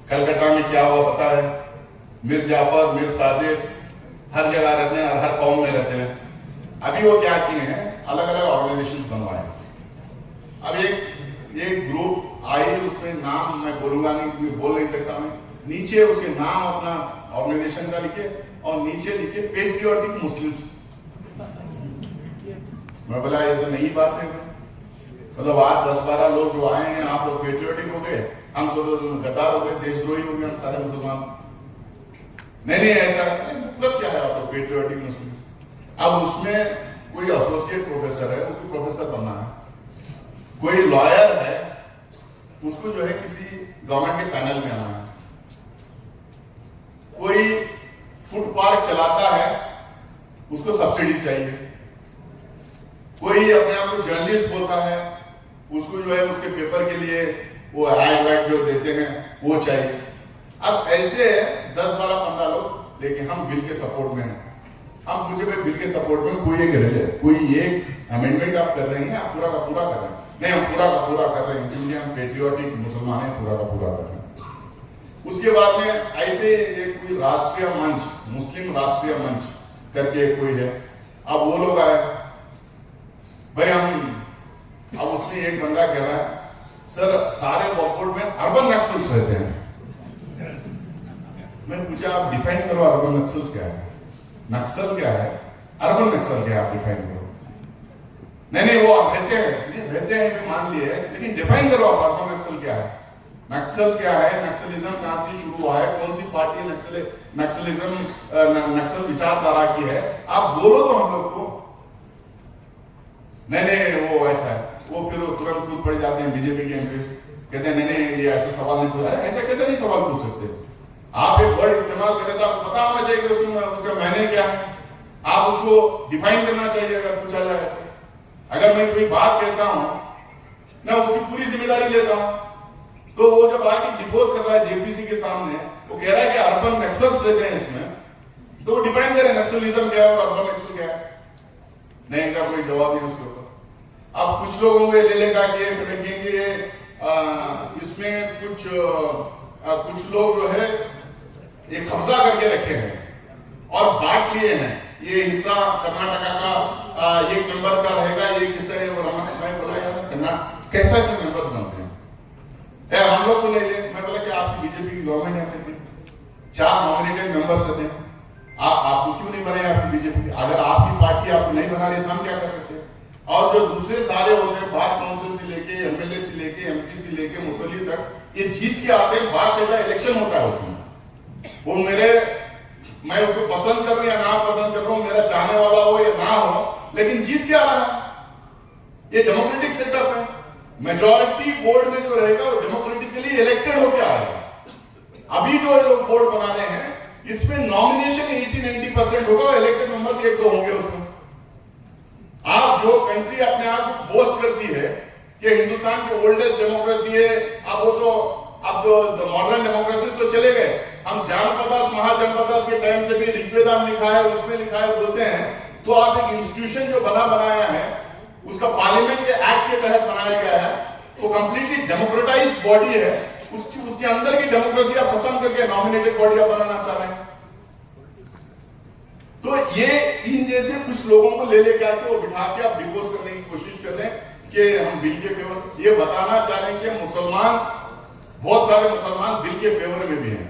कलकत्ता में क्या हुआ पता है। मीर जाफर, मीर सादिक हर जगह रहते हैं और हर कौम में रहते हैं। अभी वो क्या किए हैं, अलग अलग ऑर्गेनाइजेशन बनवाए। अब एक ग्रुप आई, उसमें नाम मैं बोलूंगा नहीं क्योंकि बोल नहीं सकता मैं, नीचे उसके नाम अपना ऑर्गेनाइजेशन का लिखे और नीचे लिखे पेट्रियोटिक मुस्लिम्स। मैं बोला ये तो नई बात है, मतलब आज 10-12 लोग जो आए हैं, आप लोग पेट्रियोटिक हो गए, हम सब गद्दार हो गए, देशद्रोही हो गए हम सारे मुसलमान। नहीं ऐसा मतलब क्या है आप लोग पेट्रियोटिक मुस्लिम। अब उसमें कोई एसोसिएट प्रोफेसर है, उसको प्रोफेसर बनना है, कोई लॉयर है, उसको जो है किसी गवर्नमेंट के पैनल में आना है, कोई फूड पार्क चलाता है, उसको सब्सिडी चाहिए, कोई अपने आप को जर्नलिस्ट बोलता है, उसको जो है उसके पेपर के लिए वो एड वैड जो देते हैं वो चाहिए। अब ऐसे 10-12-15 लोग, लेकिन हम बिल के सपोर्ट में हैं। हम पूछे भाई बिल के सपोर्ट में कोई एक अमेंडमेंट आप कर रहे हैं, आप पूरा का पूरा कर रहे हैं? नहीं, हम पूरा का पूरा कर रहे हैं क्योंकि हम पेट्रियोटिक मुसलमान हैं, पूरा का पूरा कर रहे हैं। उसके बाद में ऐसे एक कोई राष्ट्रीय मंच, मुस्लिम राष्ट्रीय मंच करके कोई है, अब वो लोग आए भाई अब उसमें एक बंदा कह रहा है सर सारे वॉकआउट में अर्बन नक्सल्स रहते हैं। मैं पूछा आप डिफाइन करो अर्बन नक्सल क्या है, नक्सल क्या है, अर्बन नक्सल क्या है, आप डिफाइन करो। नहीं वो आप रहते हैं भी मान लिए, लेकिन डिफाइन करो आप अर्बन नक्सल क्या है, नक्सल क्या है, नक्सलिज्म कहां से शुरू हुआ है, कौन सी पार्टी नक्सल विचारधारा की है, आप बोलो तो हम लोग को। नहीं वो ऐसा है, वो फिर तुरंत कूद पड़ जाते हैं बीजेपी के एमपी, कहते हैं नहीं ये ऐसा सवाल नहीं पूछा। ऐसा कैसे नहीं सवाल पूछ सकते, आप एक वर्ड इस्तेमाल करें तो आपको पता होना चाहिए कि उसका मायने क्या है, आप उसको डिफाइन करना चाहिए अगर पूछा जाए। अगर मैं कोई बात कहता हूं, मैं उसकी पूरी जिम्मेदारी लेता हूं, तो वो जब आके डिपोज कर रहा है जेपीसी के सामने, वो कह रहा है कि अर्बन नक्सल्स रहते हैं इसमें, तो डिफाइन करें नक्सलिज्म क्या है और अर्बन नक्सल क्या है। नहीं, इनका कोई जवाब नहीं उसके ऊपर। अब कुछ लोग होंगे ले लेगा कि देखेंगे इसमें कुछ लोग जो है ये कब्जा करके रखे हैं और बांट लिए हैं, ये हिस्सा कर्नाटका का 1 नंबर का रहेगा, एक हिस्सा है वो मैं बोला यार कर्नाटक कैसा क्यों मेंबर्स बनते हैं, हम लोग को ले ले। मैं बोला कि आपकी बीजेपी की गवर्नमेंट है, 4 नॉमिनेटेड मेंबर्स रहते हैं, आपको क्यों नहीं बनाए आपकी बीजेपी? अगर आपकी पार्टी आपको नहीं बना रही तो हम क्या कर सकते हैं? और जो दूसरे सारे होते हैं बार काउंसिल से लेके एमएलए से लेके एमपी से लेके मुतली तक, ये जीत के आते हैं, बाकायदा इलेक्शन होता है उसमें। वो मैं उसको पसंद करूं या ना पसंद करूं, मेरा चाहने वाला हो या ना हो, लेकिन जीत के आ रहा है। ये डेमोक्रेटिक सेटअप है, मेजॉरिटी बोर्ड में जो रहेगा वो डेमोक्रेटिकली इलेक्टेड होकर आएगा। अभी जो ये लोग बोर्ड बना रहे हैं इसमें नॉमिनेशन 80-90% होगा, इलेक्टेड मेंबर्स 1-2 होंगे उसमें। आप जो कंट्री अपने आप को बोस्ट करती है कि हिंदुस्तान की ओल्डेस्ट डेमोक्रेसी है, अब तो मॉडर्न डेमोक्रेसी तो चले गए, हम जानपदास महाजनपदास के टाइम से भी ऋग्वेद लिखा है, उसमें लिखा है बोलते हैं, तो आप एक इंस्टीट्यूशन जो बनाया है उसका पार्लियामेंट के एक्ट के तहत बनाया गया है, वो कंप्लीटली डेमोक्रेटाइज्ड बॉडी है, उसके अंदर की डेमोक्रेसी आप खत्म करके नॉमिनेटेड बॉडी आप बनाना चाह रहे हैं। तो ये इन जैसे कुछ लोगों को ले लेके आके वो बिठा के आप डिपोज करने की कोशिश कर रहे हैं कि हम बिल के फेवर, ये बताना चाह रहे हैं कि मुसलमान, बहुत सारे मुसलमान बिल के फेवर में भी हैं।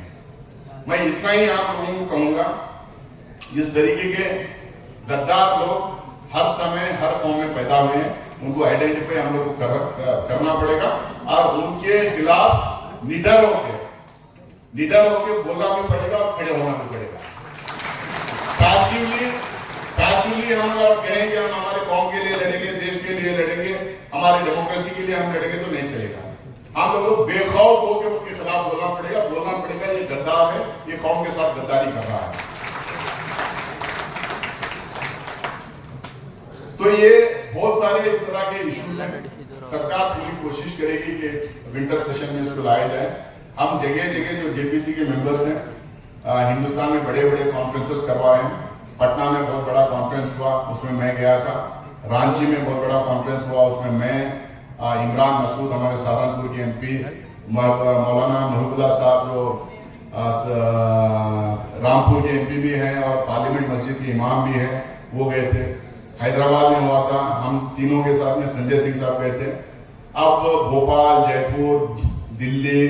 मैं इतना ही आप लोगों को कहूंगा, इस तरीके के गद्दार लोग हर समय हर कौम में पैदा हुए हैं, उनको आइडेंटिफाई हम लोग को करना पड़ेगा और उनके खिलाफ निडर होके बोलना भी पड़ेगा और खड़े होना भी पड़ेगा। पैसिवली हम अगर कहेंगे हम हमारे कौम के लिए लड़ेंगे, देश के लिए लड़ेंगे, हमारी डेमोक्रेसी के लिए हम लड़ेंगे तो नहीं चलेगा। हम लोगों को बेखौफ होकर उनके खिलाफ बोलना पड़ेगा ये गद्दार है, ये कौम के साथ गद्दारी कर रहा है। तो ये बहुत सारे इस तरह के इश्यूज हैं, सरकार पूरी कोशिश करेगी कि विंटर सेशन में इसको लाया जाए। हम जगह जगह जो जेपीसी के मेंबर्स हैं हिंदुस्तान में बड़े बड़े कॉन्फ्रेंसेस करवाए हैं। पटना में बहुत बड़ा कॉन्फ्रेंस हुआ, उसमें मैं गया था। रांची में बहुत बड़ा कॉन्फ्रेंस हुआ, उसमें मैं, इमरान मसूद हमारे सहारनपुर के MP, मौलाना महबूबुल्लाह साहब जो रामपुर के MP भी हैं और पार्लियामेंट मस्जिद के इमाम भी हैं, वो गए थे। हैदराबाद में हुआ था, हम तीनों के साथ में संजय सिंह साहब गए थे। अब भोपाल, जयपुर, दिल्ली,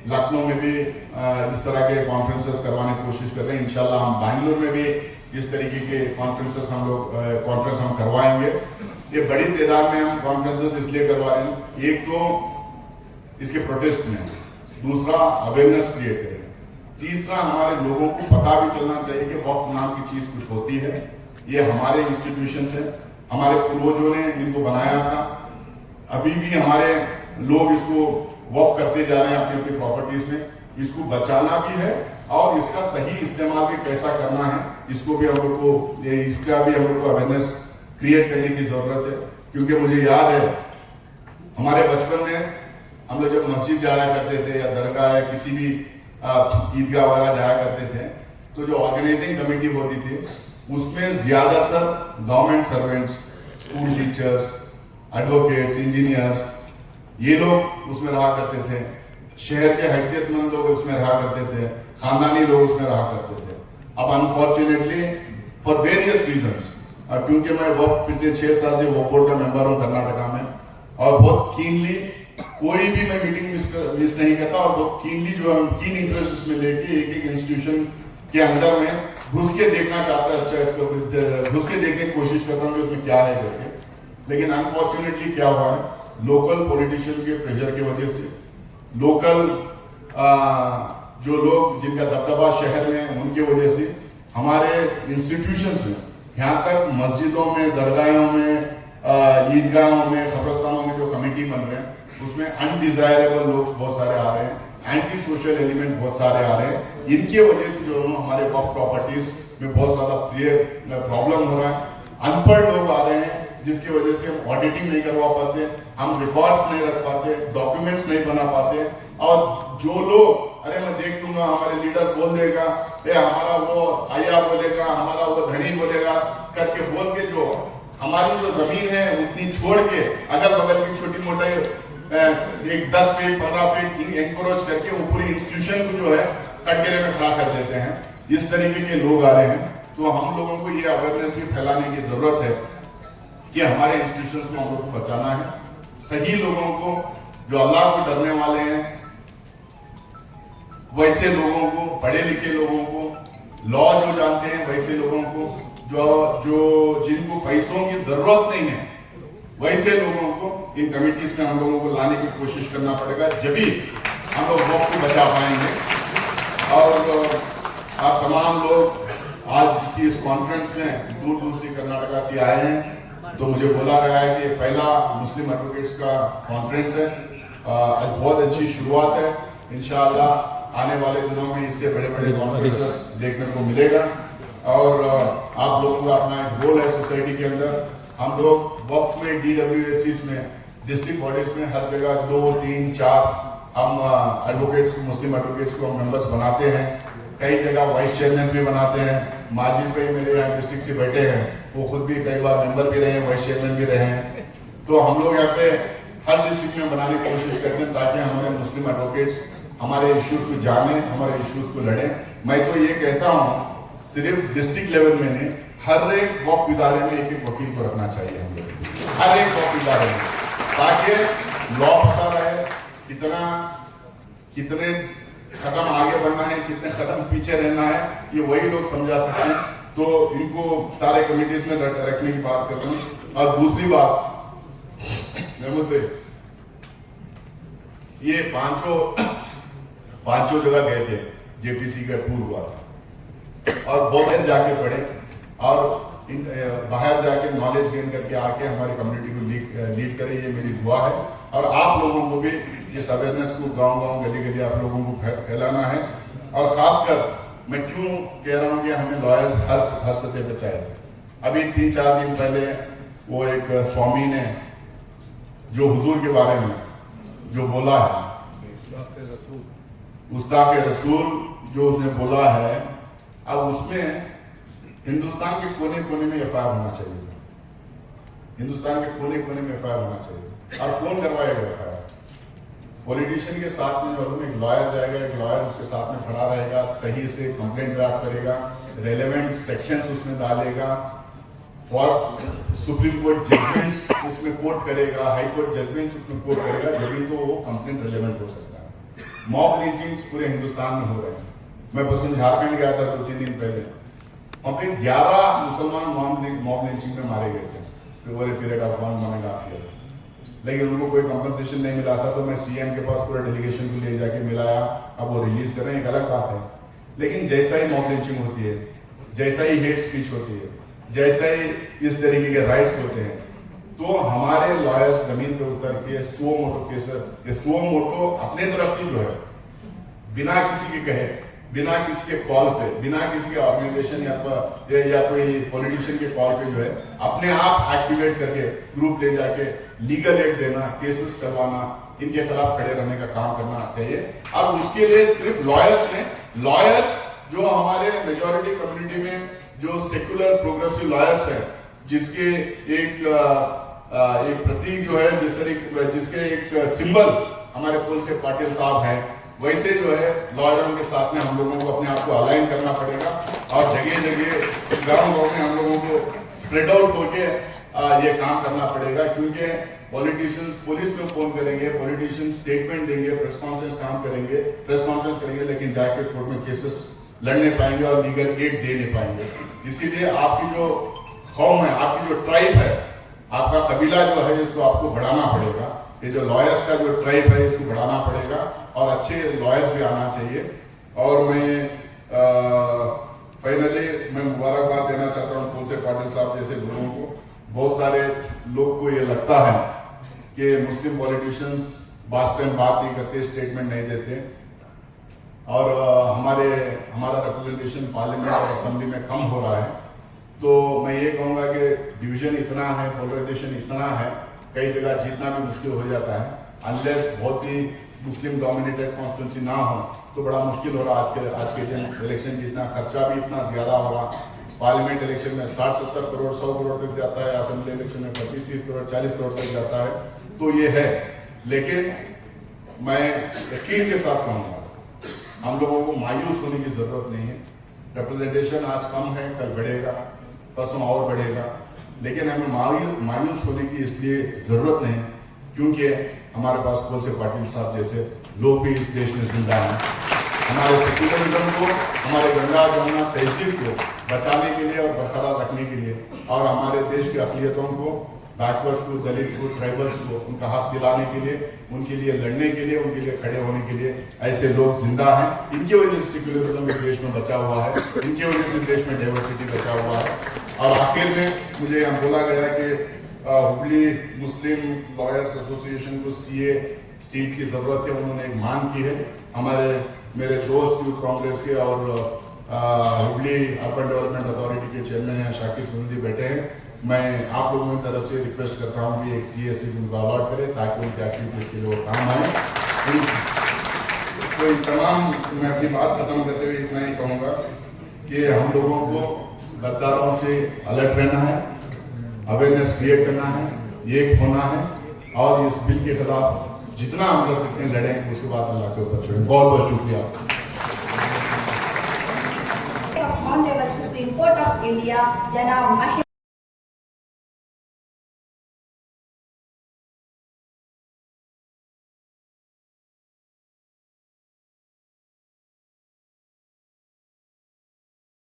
लखनऊ में भी इस तरह के कॉन्फ्रेंसेस करवाने की कोशिश कर रहे हैं। इंशाल्लाह हम बैंगलोर में भी इस तरीके के कॉन्फ्रेंसेस हम करवाएंगे। ये बड़ी तादाद में हम कॉन्फ्रेंसेस इसलिए करवा रहे हैं, एक तो इसके प्रोटेस्ट में, दूसरा अवेयरनेस क्रिएट करें, तीसरा हमारे लोगों को पता भी चलना चाहिए कि वक्फ नाम की चीज कुछ होती है। ये हमारे इंस्टीट्यूशन है, हमारे पूर्वजों ने इनको बनाया था, अभी भी हमारे लोग इसको वक्फ करते जा रहे हैं अपनी अपनी प्रॉपर्टीज में। इसको बचाना भी है और इसका सही इस्तेमाल भी कैसा करना है, इसको भी हम लोग को, इसका भी हम लोग को अवेयरनेस क्रिएट करने की जरूरत है। क्योंकि मुझे याद है हमारे बचपन में हम लोग जब मस्जिद जाया करते थे या दरगाह या किसी भी ईदगाह वगैरह जाया करते थे, तो जो ऑर्गेनाइजिंग कमेटी होती थी उसमें ज्यादातर government servants, school teachers, advocates, engineers, ये लोग उसमें रहा करते थे। शहर के हैसियतमंद लोग उसमें रहा करते थे, खानदानी लोग उसमें रहा करते थे। अब अनफॉर्चुनेटली फॉर वेरियस रीजंस, क्योंकि मैं वक्त पिछले 6 साल से वक्फ बोर्ड का मेंबर हूँ कर्नाटका में, और बहुत कीनली कोई भी मैं मीटिंग मिस नहीं करता, और बहुत कीनली जो हम कीन इंटरेस्ट इसमें लेके एक इंस्टीट्यूशन के अंदर में घुस के देखना चाहता है, घुस के देखने की कोशिश करता हूँ कि उसमें क्या है करके। लेकिन अनफॉर्चुनेटली क्या हुआ है, लोकल पॉलिटिशियंस के प्रेशर की वजह से, लोकल जो लोग जिनका दबदबा शहर में, उनकी वजह से हमारे इंस्टीट्यूशंस में, यहाँ तक मस्जिदों में, दरगाहों में, ईदगाहों में, कब्रस्तानों में जो कमेटी बन रहे हैं, उसमें अनडिजायरेबल लोग बहुत सारे आ रहे हैं, एंटी सोशल एलिमेंट बहुत सारे आ रहे हैं। इनके वजह से जो हमारे वक्फ प्रॉपर्टीज में बहुत ज्यादा प्रॉब्लम हो रहा है। अनपढ़ लोग आ रहे हैं जिसकी वजह से हम ऑडिटिंग नहीं करवा पाते, हम रिकॉर्ड्स नहीं रख पाते, डॉक्यूमेंट्स नहीं बना पाते, और जो लोग अरे मैं देख लूंगा, हमारे लीडर बोल देगा, हमारा वो आया बोलेगा, हमारा वो धनी बोलेगा करके बोल के जो हमारी जो जमीन है उतनी छोड़ के अगल बगल की छोटी मोटी एक 10 फीट 15 फीट एंकरोच करके वो पूरी इंस्टीट्यूशन को जो है कटघरे में खड़ा कर देते हैं। इस तरीके के लोग आ रहे हैं, तो हम लोगों को ये अवेयरनेस भी फैलाने की जरूरत है कि हमारे इंस्टीट्यूशंस को हम लोग को बचाना है। सही लोगों को, जो अल्लाह को डरने वाले हैं, वैसे लोगों को, पढ़े लिखे लोगों को, लॉ जो जानते हैं वैसे लोगों को, जो जिनको पैसों की जरूरत नहीं है, वैसे लोगों को इन कमिटीज में हम लोगों को लाने की कोशिश करना पड़ेगा, जब भी हम लोग वक्त को बचा पाएंगे। और आप तमाम लोग आज की इस कॉन्फ्रेंस में दूर दूर से कर्नाटका से आए हैं, तो मुझे बोला गया है कि पहला मुस्लिम एडवोकेट्स का कॉन्फ्रेंस है, आज बहुत अच्छी शुरुआत है। इंशाअल्लाह आने वाले दिनों में इससे बड़े बड़े कॉन्फ्रेंसेस देखने को मिलेगा, और आप लोगों का अपना एक रोल है सोसाइटी के अंदर। हम लोग वक्त में DWACs में, डिस्ट्रिक्ट बॉडीज में हर जगह 2, 3, 4 हम एडवोकेट्स को, मुस्लिम एडवोकेट्स को हम मेंबर्स बनाते हैं। कई जगह वाइस चेयरमैन भी बनाते हैं। माजिद भाई मेरे यहाँ डिस्ट्रिक्ट से बैठे हैं, वो खुद भी कई बार मेंबर भी रहे हैं, वाइस चेयरमैन भी रहे हैं। तो हम लोग यहाँ पे हर डिस्ट्रिक्ट में बनाने की कोशिश करते हैं ताकि हमारे मुस्लिम एडवोकेट्स हमारे इश्यूज को जाने, हमारे इश्यूज को लड़ें। मैं तो ये कहता हूँ सिर्फ डिस्ट्रिक्ट लेवल में नहीं, हर एक वक्फ इदारे में एक वकील को रखना चाहिए हम लोग, हर एक वक्फ इदारे में, ताकि लॉ पता रहे, कितने कदम आगे बढ़ना है, कितने कदम पीछे रहना है, ये वही लोग समझा सकते हैं। तो इनको सारे कमिटीज में रखने की बात कर रहा हूँ। और दूसरी बात, महमूद भाई, ये पांचों जगह गए थे, JPC का टूर हुआ था, और बहुत देर जाके पढ़े, और बाहर जाके नॉलेज गेन करके आके हमारी कम्युनिटी को लीड करें, ये मेरी दुआ है। और आप लोगों को भी इस अवेयरनेस को गांव-गांव, गली-गली आप लोगों को फैलाना है। और खासकर मैं क्यों कह रहा हूँ कि हमें लॉयर्स हर सतह पे चाहिए। अभी 3-4 दिन पहले वो एक स्वामी ने जो हुजूर के बारे में जो बोला है, उस्ताद रसूल जो उसने बोला है, अब उसमें हिंदुस्तान के कोने कोने में एफआईआर होना चाहिए था। हिंदुस्तान के कोने कोने में एफआईआर होना चाहिए। और कौन करवाएगा एफआईआर? पॉलिटिशियन के साथ में जो एक लॉयर जाएगा, एक लॉयर उसके साथ में खड़ा रहेगा, सही से कंप्लेंट ड्राफ्ट करेगा, रेलेवेंट सेक्शंस उसमें डालेगा, फॉर सुप्रीम कोर्ट जजमेंट्स उसमें कोट करेगा, हाई कोर्ट जजमेंट्स उसमें कोट करेगा, जब तो वो कंप्लेंट रिलेवेंट हो सकता है। मॉब लिंचिंग्स पूरे हिंदुस्तान में हो रहे हैं। मैं परसों झारखंड गया था 2-3 दिन पहले, वहाँ पे 11 मुसलमान मॉब लिंचिंग में मारे गए थे over a period of 1.5 year. लेकिन उनको कोई कंपनसेशन नहीं मिला था, तो मैं सीएम के पास पूरा डेलीगेशन को ले जाके मिलाया। अब वो रिलीज कर रहे हैं, एक अलग बात है। लेकिन जैसा ही मॉब लिंचिंग होती है, जैसा ही हेट स्पीच होती है, जैसे ही इस तरीके के राइट्स होते हैं, तो हमारे लॉयर्स जमीन पे उतर के सुओ मोटो केस, ये सुओ मोटो अपने तरफ से जो है, बिना किसी के कहे, बिना किसी के कॉल पे, बिना किसी के ऑर्गेनाइजेशन या कोई पॉलिटिशियन के कॉल पे जो है, अपने आप एक्टिवेट करके ग्रुप ले जाके लीगल एड देना, केसेस करवाना, इनके खिलाफ खड़े रहने का काम करना चाहिए। अब उसके लिए सिर्फ लॉयर्स जो हमारे मेजॉरिटी कम्युनिटी में जो सेक्युलर प्रोग्रेसिव लॉयर्स हैं, जिसके एक प्रतीक जो है, जिसके एक सिंबल हमारे पुलसे पाटिल साहब हैं, वैसे जो है लॉयरों के साथ में हम लोगों को अपने आप को अलाइन करना पड़ेगा और जगह जगह गाँव में हम लोगों को स्प्रेड आउट होके ये काम करना पड़ेगा। क्योंकि पॉलिटिशियंस पुलिस में फोन करेंगे, पॉलिटिशियंस स्टेटमेंट देंगे, प्रेस कॉन्फ्रेंस करेंगे, लेकिन जाके कोर्ट में केसेस लड़ने पाएंगे और लीगल एड दे नहीं पाएंगे। इसीलिए आपकी जो कौम है, आपकी जो ट्राइब है, आपका कबीला जो है, इसको आपको बढ़ाना पड़ेगा। ये जो लॉयर्स का जो ट्राइब है, इसको बढ़ाना पड़ेगा और अच्छे लॉयर्स भी आना चाहिए। और मैं फाइनली मैं मुबारकबाद देना चाहता हूँ पुलसे पाटिल साहब जैसे लोगों को। बहुत सारे लोग को ये लगता है कि मुस्लिम पॉलिटिशियंस बात नहीं करते, स्टेटमेंट नहीं देते और हमारा रिप्रेजेंटेशन पार्लियामेंट और असेंबली में कम हो रहा है। तो मैं ये कहूँगा कि डिवीजन इतना है, पोलराइजेशन इतना है, कई जगह जीतना भी मुश्किल हो जाता है। अनलेस बहुत ही मुस्लिम डोमिनेटेड कॉन्स्टिट्यूंसी ना हो तो बड़ा मुश्किल हो रहा है। आज के दिन इलेक्शन जीतना, खर्चा भी इतना ज़्यादा हो रहा। पार्लियामेंट इलेक्शन में 60-70 करोड़ 100 करोड़ तक जाता है, असेंबली इलेक्शन में 25-30 करोड़ 40 करोड़ तक जाता है। तो ये है, लेकिन मैं यकीन के साथ कहूँगा हम लोगों को मायूस होने की जरूरत नहीं है। रिप्रेजेंटेशन आज कम है, कल बढ़ेगा, परसों और बढ़ेगा, लेकिन हमें मायूस होने की इसलिए जरूरत नहीं, क्योंकि हमारे पास पुलसे पाटिल साहब जैसे लोग भी इस देश में जिंदा हैं। हमारे सेक्युलरिज्म को, हमारे गंगा जमुना तहजीब को बचाने के लिए और बरकरार रखने के लिए, और हमारे देश की अक़लियतों को, बैकवर्ड्स को, दलित्स को, ट्राइबल्स को उनका हक दिलाने के लिए, उनके लिए लड़ने के लिए, उनके लिए खड़े होने के लिए ऐसे लोग जिंदा हैं। इनकी वजह से सेक्युलरिज्म इस देश में बचा हुआ है, इनकी वजह से देश में डाइवर्सिटी बचा हुआ है। और आखिर में मुझे यहाँ बोला गया कि हुबली मुस्लिम लॉयर्स एसोसिएशन को सीए सीट की जरूरत है, उन्होंने एक मांग की है। मेरे दोस्त यूथ कांग्रेस के और हुबली अर्बन डेवलपमेंट अथॉरिटी के चेयरमैन हैं शाकिर सनदी बैठे हैं। मैं आप लोगों की तरफ से रिक्वेस्ट करता हूँ कि एक सीए सीट उनको अलॉट करें ताकि उनकी एक्टिविटीज के लिए वो काम आए। तो तमाम मैं अपनी बात खत्म करते हुए इतना ही कहूँगा कि हम लोगों को गद्दारों से अलर्ट रहना है, अवेयरनेस क्रिएट करना है, एक होना है और इस बिल के खिलाफ जितना हम कर सकते हैं लड़ें, उसके बाद अल्लाह के ऊपर छोड़ें। बहुत बहुत शुक्रिया। Honorable Supreme Court of India, Janab